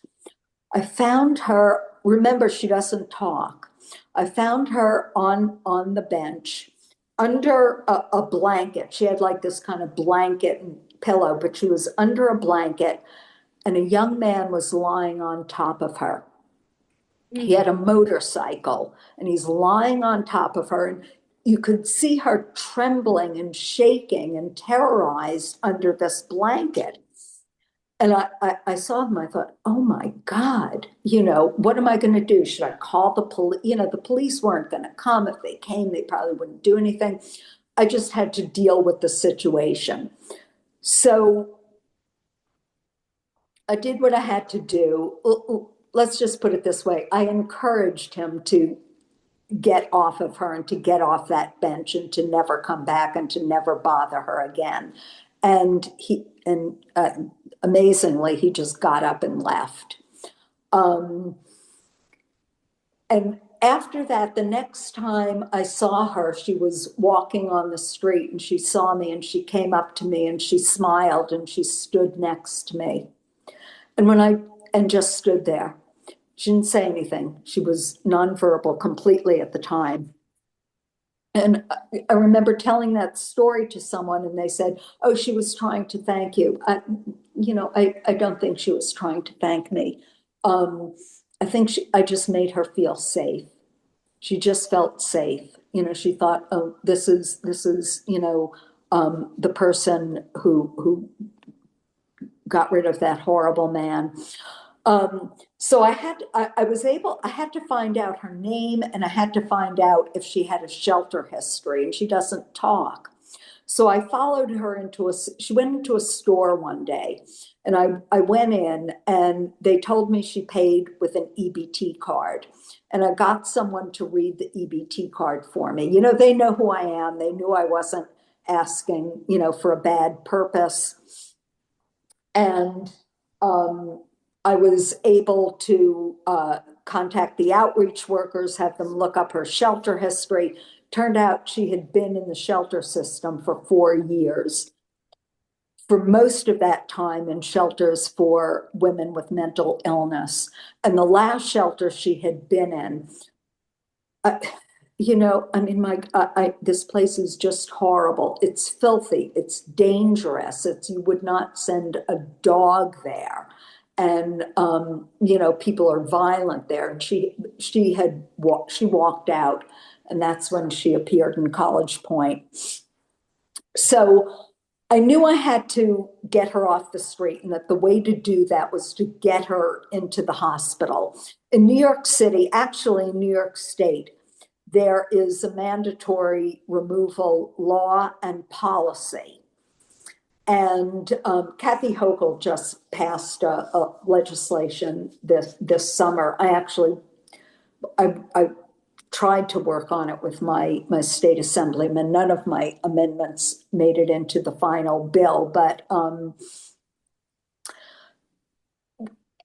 I found her, remember, she doesn't talk. I found her on the bench under a blanket. She had like this kind of blanket and pillow, but she was under a blanket, and a young man was lying on top of her. He had a motorcycle and he's lying on top of her, and you could see her trembling and shaking and terrorized under this blanket. And I saw him, I thought, oh my God, what am I going to do? Should I call the police? The police weren't going to come. If they came, they probably wouldn't do anything. I just had to deal with the situation. So I did what I had to do. Let's just put it this way. I encouraged him to get off of her and to get off that bench and to never come back and to never bother her again. And amazingly, he just got up and left. And after that, the next time I saw her, she was walking on the street and she saw me and she came up to me and she smiled and she stood next to me. And just stood there. She didn't say anything. She was nonverbal completely at the time. And I remember telling that story to someone and they said, oh, she was trying to thank you. I don't think she was trying to thank me. I think I just made her feel safe. She just felt safe. She thought, oh, this is the person who got rid of that horrible man. So I had to find out her name, and I had to find out if she had a shelter history, and she doesn't talk. So I followed her she went into a store one day, and I went in, and they told me she paid with an EBT card. And I got someone to read the EBT card for me. You know, they know who I am. They knew I wasn't asking, for a bad purpose. And I was able to contact the outreach workers, have them look up her shelter history. Turned out she had been in the shelter system for 4 years. For most of that time in shelters for women with mental illness. And the last shelter she had been in, this place is just horrible. It's filthy. It's dangerous. You would not send a dog there. And, people are violent there. And she walked out, and that's when she appeared in College Point. So I knew I had to get her off the street, and that the way to do that was to get her into the hospital. In New York City, actually in New York State, there is a mandatory removal law and policy. And Kathy Hochul just passed a legislation this summer. I tried to work on it with my state assemblyman. None of my amendments made it into the final bill, but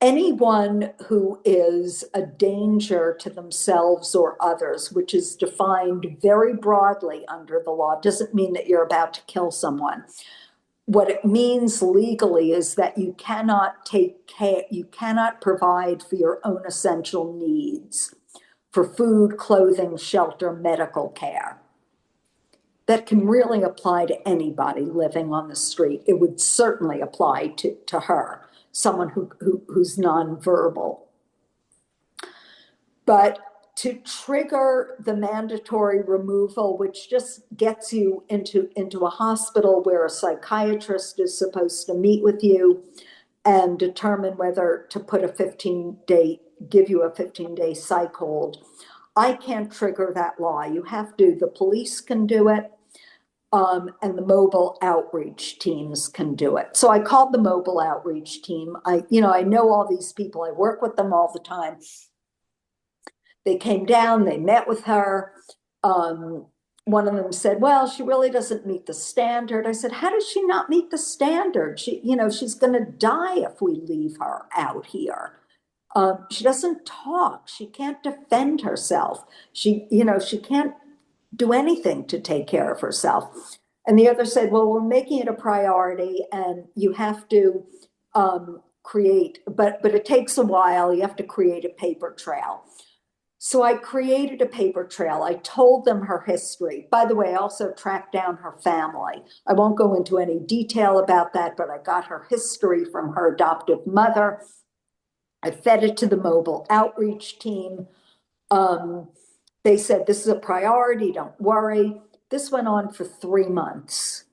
anyone who is a danger to themselves or others, which is defined very broadly under the law, doesn't mean that you're about to kill someone. What it means legally is that you cannot provide for your own essential needs, for food, clothing, shelter, medical care. That can really apply to anybody living on the street. It would certainly apply to her, someone who's nonverbal. But to trigger the mandatory removal, which just gets you into a hospital where a psychiatrist is supposed to meet with you and determine whether to give you a 15-day psych hold. I can't trigger that law. The police can do it, and the mobile outreach teams can do it. So I called the mobile outreach team. I know all these people. I work with them all the time. They came down, they met with her. One of them said, well, she really doesn't meet the standard. I said, how does she not meet the standard? She's going to die if we leave her out here. She doesn't talk. She can't defend herself. She can't do anything to take care of herself. And the other said, well, we're making it a priority, and you have to create, but it takes a while. You have to create a paper trail. So I created a paper trail. I told them her history. By the way, I also tracked down her family. I won't go into any detail about that, but I got her history from her adoptive mother. I fed it to the mobile outreach team. They said, this is a priority, don't worry. This went on for 3 months.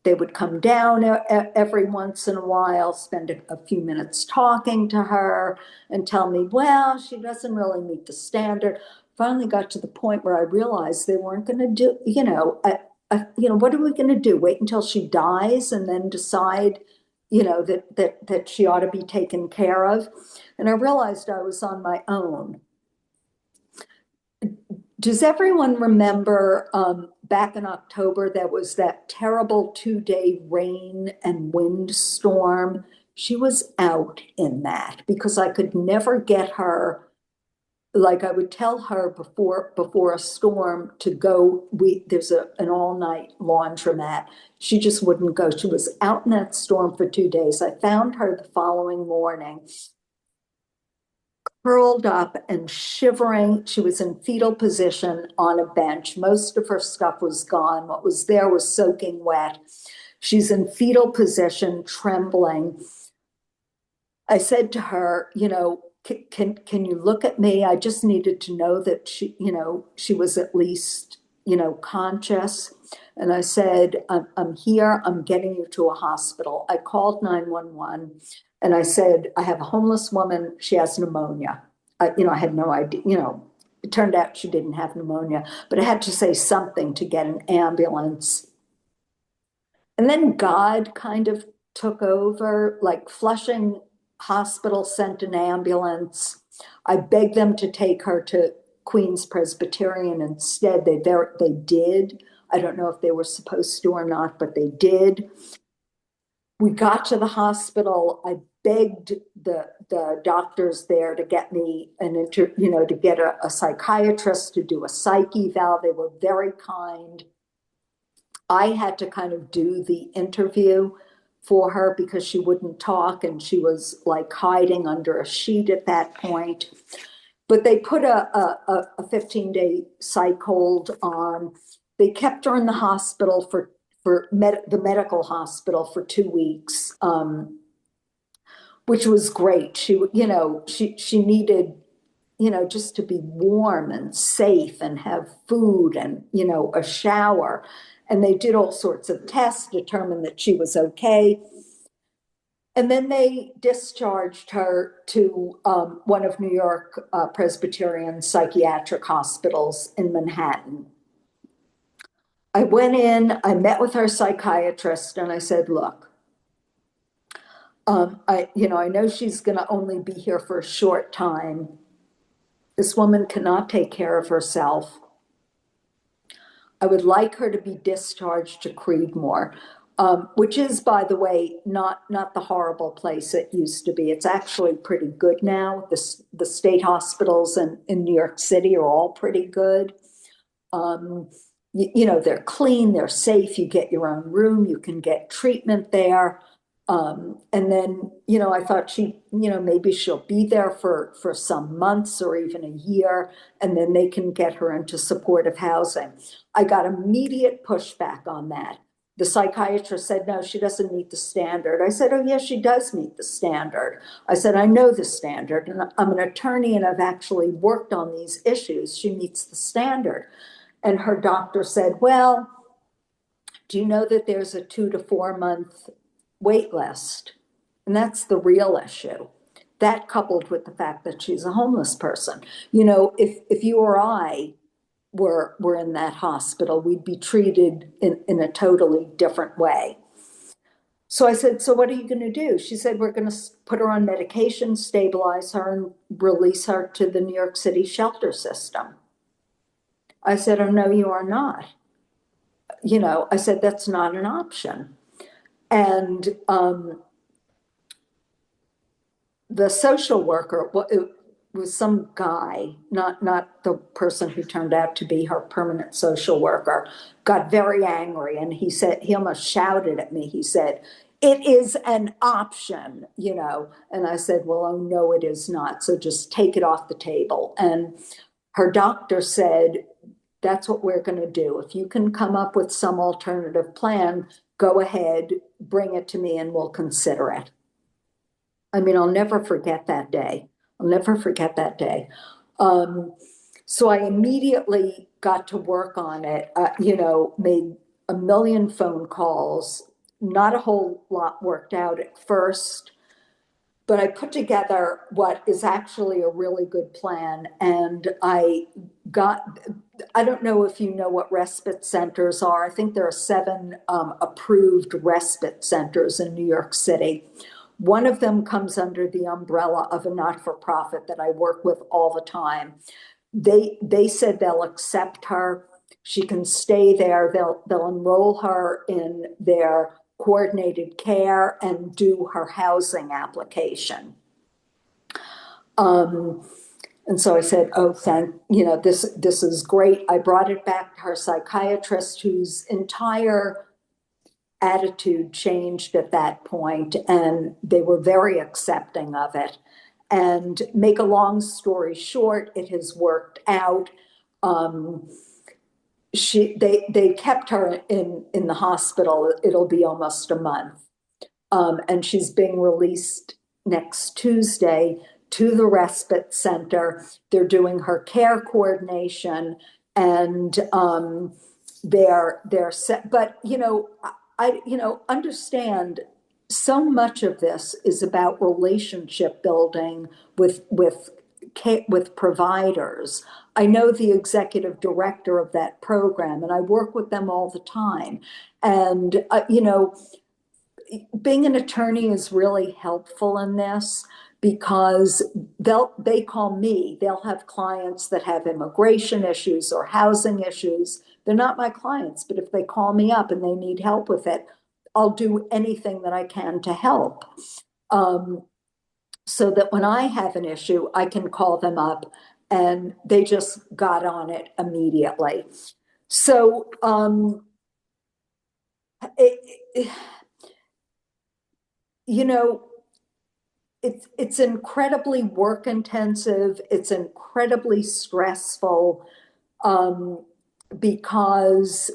They would come down every once in a while, spend a few minutes talking to her and tell me, well, she doesn't really meet the standard. Finally got to the point where I realized they weren't going to do, what are we going to do? Wait until she dies and then decide, that she ought to be taken care of. And I realized I was on my own. Does everyone remember back in October, there was that terrible 2-day rain and wind storm? She was out in that because I could never get her. Like I would tell her before a storm to go. There's an all-night laundromat. She just wouldn't go. She was out in that storm for 2 days. I found her the following morning, curled up and shivering. She was in fetal position on a bench. Most of her stuff was gone. What was there was soaking wet. She's in fetal position, trembling. I said to her, can you look at me? I just needed to know that she was at least conscious. And I said, I'm here, I'm getting you to a hospital. I called 911 and I said, I have a homeless woman, she has pneumonia. I had no idea, it turned out she didn't have pneumonia, but I had to say something to get an ambulance. And then God kind of took over, like Flushing Hospital sent an ambulance. I begged them to take her to Queens Presbyterian instead. They did. I don't know if they were supposed to or not, but they did. We got to the hospital. I begged the doctors there to get me to get a psychiatrist to do a psych eval. They were very kind. I had to kind of do the interview for her because she wouldn't talk and she was like hiding under a sheet at that point. But they put a 15-day psych hold on. They kept her in the hospital the medical hospital for 2 weeks, which was great. She needed, just to be warm and safe and have food and, a shower. And they did all sorts of tests, determined that she was okay. And then they discharged her to one of New York Presbyterian psychiatric hospitals in Manhattan. I went in, I met with her psychiatrist, and I said, look, I know she's going to only be here for a short time. This woman cannot take care of herself. I would like her to be discharged to Creedmoor, which is, by the way, not the horrible place it used to be. It's actually pretty good now. The state hospitals in New York City are all pretty good. They're clean, they're safe, you get your own room, you can get treatment there. And then, I thought maybe she'll be there for some months or even a year, and then they can get her into supportive housing. I got immediate pushback on that. The psychiatrist said, no, she doesn't meet the standard. I said, oh, yes, she does meet the standard. I said, I know the standard, and I'm an attorney, and I've actually worked on these issues. She meets the standard. And her doctor said, well, do you know that there's a 2 to 4 month wait list? And that's the real issue. That coupled with the fact that she's a homeless person. If you or I were in that hospital, we'd be treated in a totally different way. So I said, so what are you going to do? She said, we're going to put her on medication, stabilize her, and release her to the New York City shelter system. I said, oh, no, you are not. I said, that's not an option. And the social worker, it was some guy, not the person who turned out to be her permanent social worker, got very angry. And he almost shouted at me. He said, it is an option, And I said, well, oh, no, it is not. So just take it off the table. And her doctor said, that's what we're going to do. If you can come up with some alternative plan, go ahead, bring it to me, and we'll consider it. I mean, I'll never forget that day. So I immediately got to work on it, made a million phone calls. Not a whole lot worked out at first, but I put together what is actually a really good plan. And I don't know if you know what respite centers are. I think there are 7 approved respite centers in New York City. One of them comes under the umbrella of a not-for-profit that I work with all the time. They said they'll accept her. She can stay there. They'll enroll her in their coordinated care and do her housing application. And so I said, oh, this is great. I brought it back to her psychiatrist, whose entire attitude changed at that point, and they were very accepting of it. And make a long story short, it has worked out. They kept her in the hospital. It'll be almost a month. And she's being released next Tuesday to the respite center. They're doing her care coordination. and they're set. But understand, so much of this is about relationship building with providers. I know the executive director of that program, and I work with them all the time. And being an attorney is really helpful in this, because they call me, they'll have clients that have immigration issues or housing issues. They're not my clients, but if they call me up and they need help with it, I'll do anything that I can to help. So that when I have an issue, I can call them up and they just got on it immediately. So it's incredibly work intensive. It's incredibly stressful, because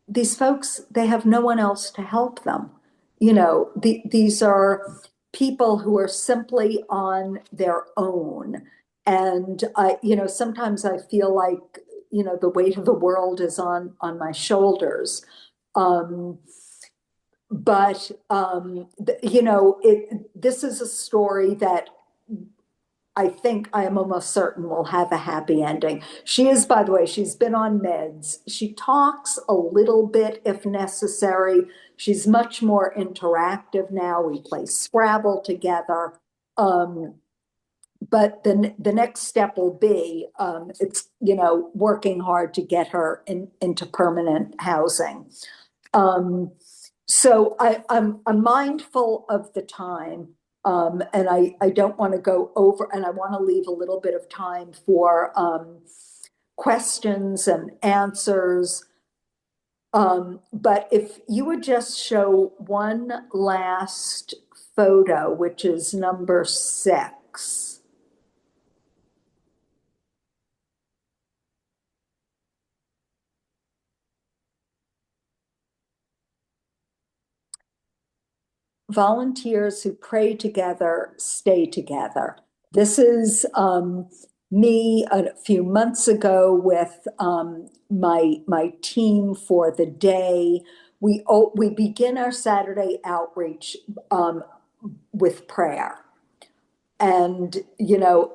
these folks, they have no one else to help them. These are people who are simply on their own. And sometimes I feel like, the weight of the world is on my shoulders. But this is a story that I think, I am almost certain, will have a happy ending. She is, by the way, she's been on meds. She talks a little bit if necessary. She's much more interactive now. We play Scrabble together. But the next step will be, it's working hard to get her into permanent housing. So I'm mindful of the time, and I don't want to go over, and I want to leave a little bit of time for questions and answers. But if you would just show one last photo, which is number 6. Volunteers who pray together, stay together. This is me a few months ago with my team for the day. We begin our Saturday outreach with prayer. And,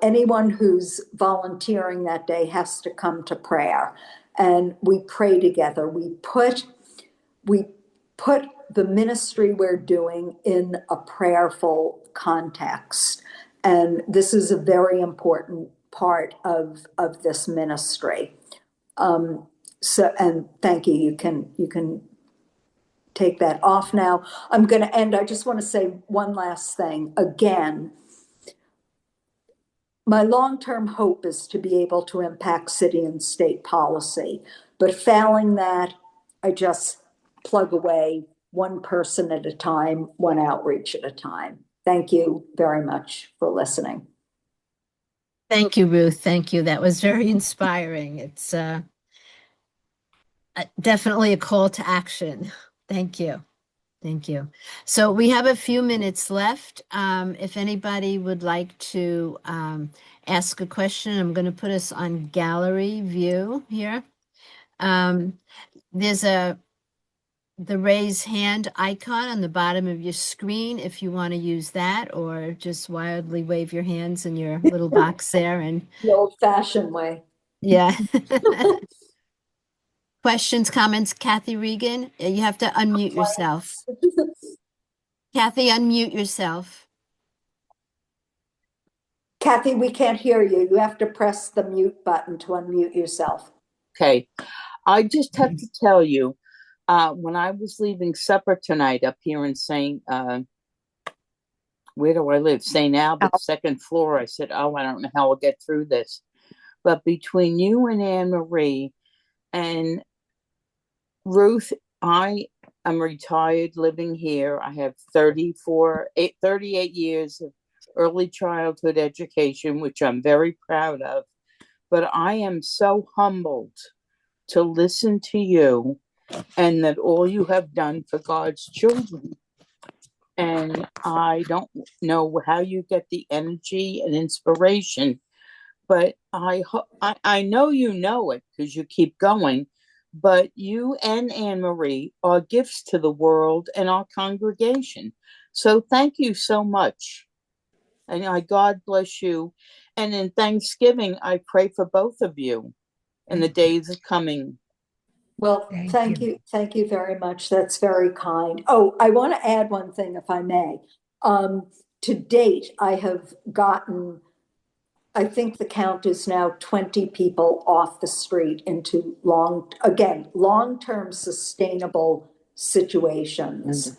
anyone who's volunteering that day has to come to prayer. And we pray together. We put the ministry we're doing in a prayerful context. And this is a very important part of this ministry. And thank you. You can take that off now. I'm going to end. I just want to say one last thing. Again, my long-term hope is to be able to impact city and state policy. But failing that, I just plug away one person at a time, one outreach at a time. Thank you very much for listening. Thank you, Ruth. Thank you. That was very inspiring. It's definitely a call to action. Thank you. Thank you. So we have a few minutes left. If anybody would like to ask a question, I'm going to put us on gallery view here. There's the raise hand icon on the bottom of your screen if you want to use that, or just wildly wave your hands in your little box there. And the old-fashioned way. Yeah. Questions, comments, Kathy Regan? You have to unmute yourself. Kathy, unmute yourself. Kathy, we can't hear you. You have to press the mute button to unmute yourself. Okay. I just have to tell you, when I was leaving supper tonight up here in where do I live? St. Albert, second floor. I said, I don't know how I'll get through this. But between you and Anne Marie and Ruth, I am retired living here. I have 38 years of early childhood education, which I'm very proud of. But I am so humbled to listen to you and that all you have done for God's children. And I don't know how you get the energy and inspiration, but I know you know it because you keep going. But you and Anne Marie are gifts to the world and our congregation. So thank you so much. And God bless you. And in Thanksgiving, I pray for both of you in the days coming. Well, Thank you. thank you very much. That's very kind. Oh, I want to add one thing, if I may. To date, I have gotten, I think the count is now 20 people off the street into long-term sustainable situations.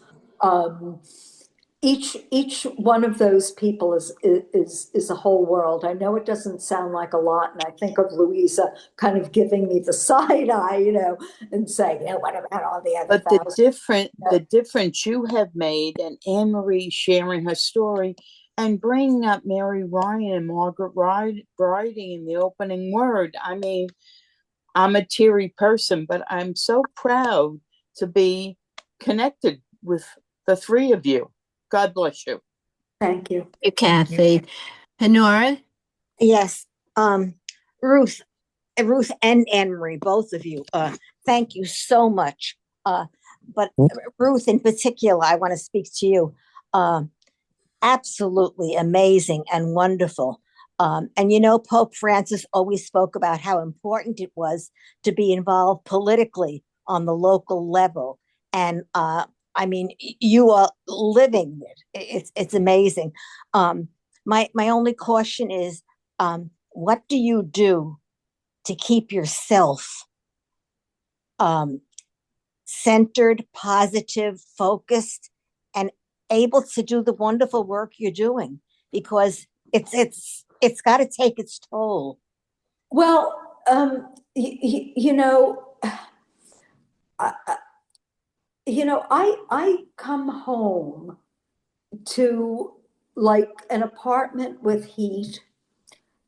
Each one of those people is a whole world. I know it doesn't sound like a lot, and I think of Louisa kind of giving me the side eye, and saying, what about all the other But the thousands? difference you have made, and Anne Marie sharing her story and bringing up Mary Ryan and Margaret Briding in the opening word. I mean, I'm a teary person, but I'm so proud to be connected with the three of you. God bless you. Thank you. You, Kathy. Honora? Yes, Ruth and Anne Marie, both of you, thank you so much. But Ruth in particular, I want to speak to you. Absolutely amazing and wonderful. And Pope Francis always spoke about how important it was to be involved politically on the local level. And I mean, you are living it. It's amazing. My only caution is, what do you do to keep yourself centered, positive, focused, and able to do the wonderful work you're doing? Because it's got to take its toll. Well, I come home to like an apartment with heat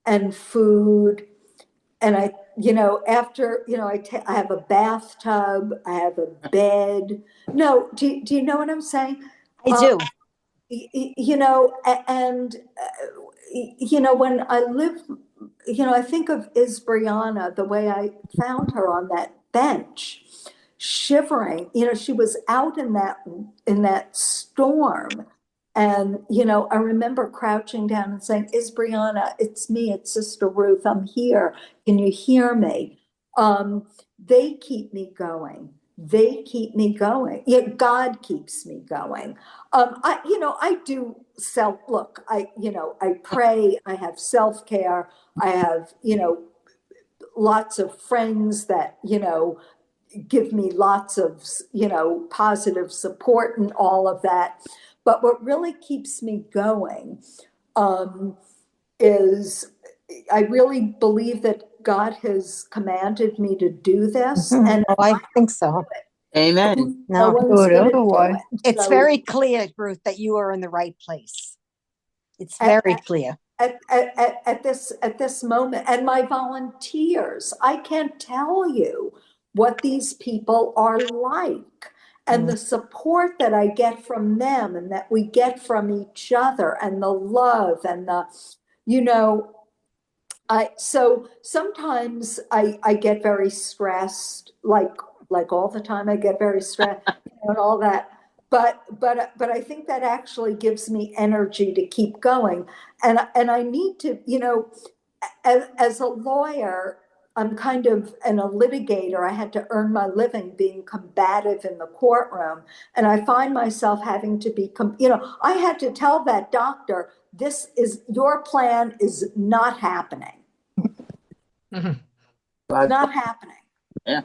and food, and after I have a bathtub, I have a bed. No, do you know what I'm saying? I do. When I live, I think of Isbriana, the way I found her on that bench, shivering. She was out in that storm. And, I remember crouching down and saying, Isbriana, it's me, it's Sister Ruth, I'm here. Can you hear me? They keep me going. They keep me going. Yeah, God keeps me going. I do look, I pray, I have self-care, I have, lots of friends that, give me lots of, positive support and all of that. But what really keeps me going is I really believe that God has commanded me to do this. Mhm. And I think so. Amen. no No, one's Good, going to do otherwise. it. it's So very clear, Ruth, that you are in the right place. It's very clear. at this moment, and my volunteers, I can't tell you what these people are like, and the support that I get from them and that we get from each other, and the love and the, so sometimes I get very stressed, like all the time I get very stressed, and all that. But I think that actually gives me energy to keep going. And I need to, as a lawyer, I'm kind of a litigator. I had to earn my living being combative in the courtroom. And I find myself having to be, I had to tell that doctor, your plan is not happening. Not happening. Yeah.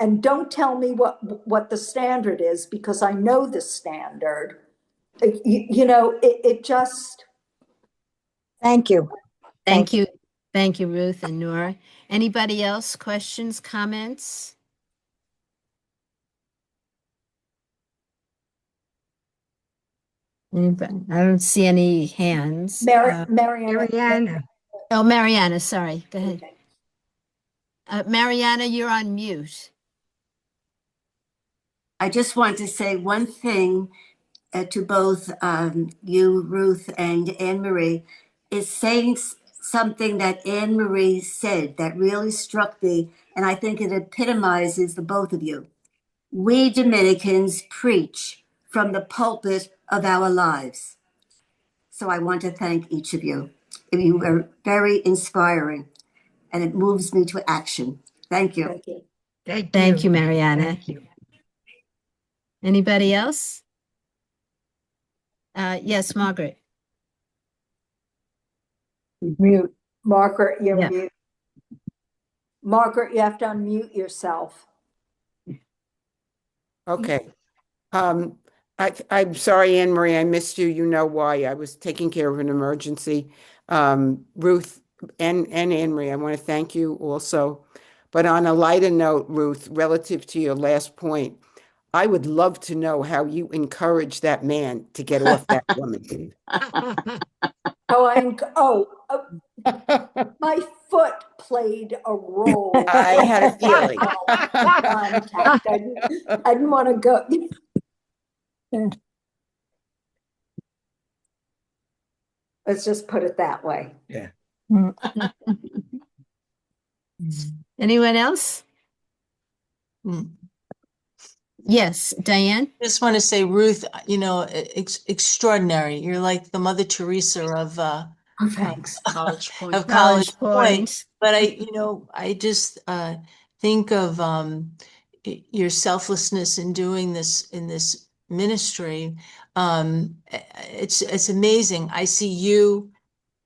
And don't tell me what the standard is, because I know the standard. It just. Thank you. Thank you. Thank you, Ruth and Nora. Anybody else? Questions, comments? Anybody? I don't see any hands. Mariana. Mariana. Oh, Mariana, sorry. Go ahead. Okay. Mariana, you're on mute. I just want to say one thing to both you, Ruth, and Anne Marie, is saying something that Anne Marie said that really struck me, and I think it epitomizes the both of you. We Dominicans preach from the pulpit of our lives. So I want to thank each of you. You were very inspiring, and it moves me to action. Thank you. Thank you. Thank you, Mariana. Thank you. Anybody else? Yes, Margaret. Mute. Margaret, you're Yeah. mute. Margaret, you have to unmute yourself. Okay. I'm sorry, Anne Marie, I missed you. You know why. I was taking care of an emergency. Ruth and Anne Marie, I want to thank you also. But on a lighter note, Ruth, relative to your last point, I would love to know how you encourage that man to get off that woman. My foot played a role. I had a feeling. Contact. I didn't want to go. Let's just put it that way. Yeah. Anyone else? Mm. Yes, Diane. Just want to say, Ruth, extraordinary. You're like the Mother Teresa of Oh, thanks. College Point. of College Point. Point. But I just think of your selflessness in doing this in this ministry. It's amazing. I see you.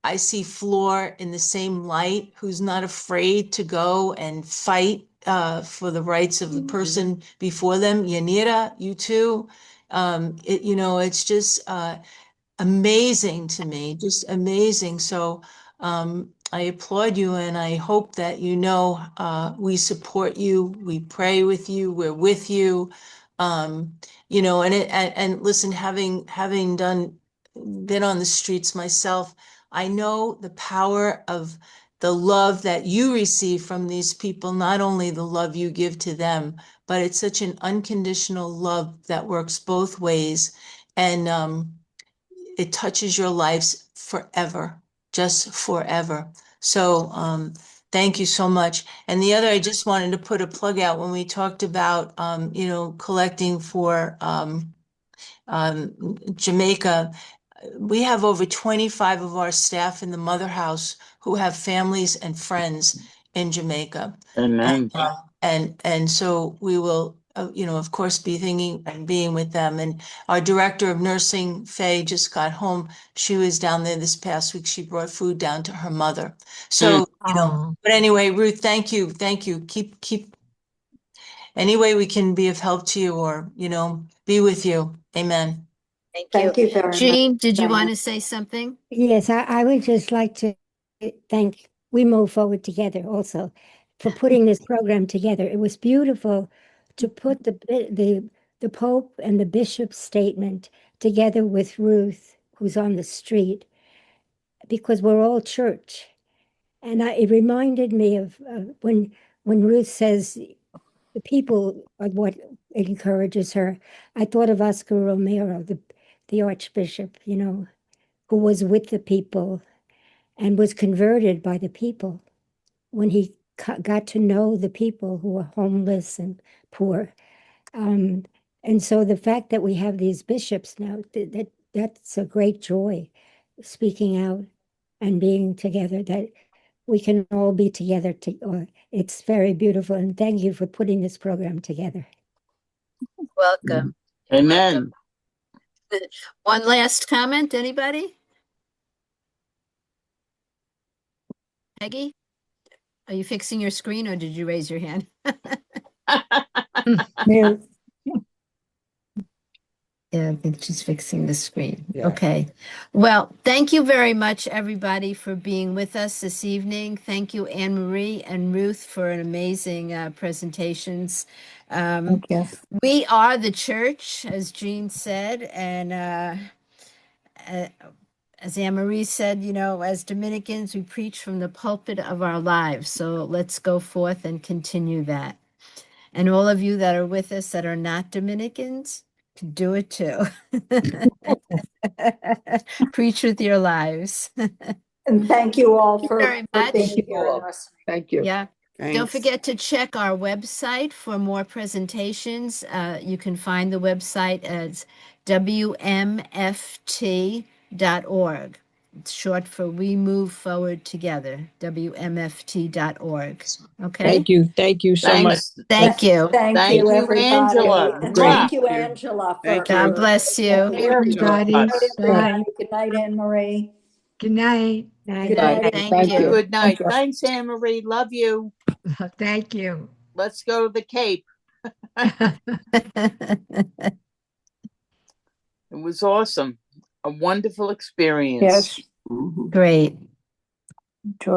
I see Floor in the same light, who's not afraid to go and fight for the rights of the person before them. Yanira, you too. It's just amazing to me, just amazing. So I applaud you, and I hope that we support you, we pray with you, we're with you. And listen, having been on the streets myself, I know the power of the love that you receive from these people, not only the love you give to them, but it's such an unconditional love that works both ways. And it touches your lives forever, just forever. So thank you so much. And the other, I just wanted to put a plug out when we talked about, collecting for Jamaica. We have over 25 of our staff in the Mother House who have families and friends in Jamaica. Amen. And so we will, of course, be thinking and being with them. And our director of nursing, Faye, just got home. She was down there this past week. She brought food down to her mother. So, but anyway, Ruth, thank you. Thank you. Keep any way we can be of help to you or, be with you. Amen. Thank you very much. Jean, did you Diane. want to say something? Yes, I would just like to thank We Move Forward Together also for putting this program together. It was beautiful to put the Pope and the Bishop's statement together with Ruth, who's on the street, because we're all church. And it reminded me of when Ruth says the people are what encourages her. I thought of Oscar Romero, the Archbishop, who was with the people and was converted by the people when he got to know the people who were homeless and poor. And so the fact that we have these bishops now, that's a great joy, speaking out and being together, that we can all be together. It's very beautiful. And thank you for putting this program together. Welcome. Amen. One last comment, anybody? Peggy, are you fixing your screen or did you raise your hand? Yeah, I think she's fixing the screen. Yeah. Okay. Well, thank you very much, everybody, for being with us this evening. Thank you, Anne Marie and Ruth, for an amazing presentations. Thank you. We are the church, as Jean said, and as Anne Marie said, as Dominicans, we preach from the pulpit of our lives. So let's go forth and continue that. And all of you that are with us that are not Dominicans, do it too. Preach with your lives. And thank you all for very for much. being Thank here and listening. Thank you. Yeah. Don't Thanks. forget to check our website for more presentations. You can find the website as wmft.org. It's short for We Move Forward Together, wmft.org. Okay? Thank you. Thank you so much. Thanks. Thank you. Thank Thank you, you, everybody. Angela. And Great. thank you, Thank you. Angela, for Thank you. God bless you. Hey, everybody. Bye. Good night, Anne Marie. Good night. Good night. Thank you. Good night. Thanks, Anne Marie. Love you. Thank you. Let's go to the Cape. It was awesome. A wonderful experience. Yes. Mhm. Great.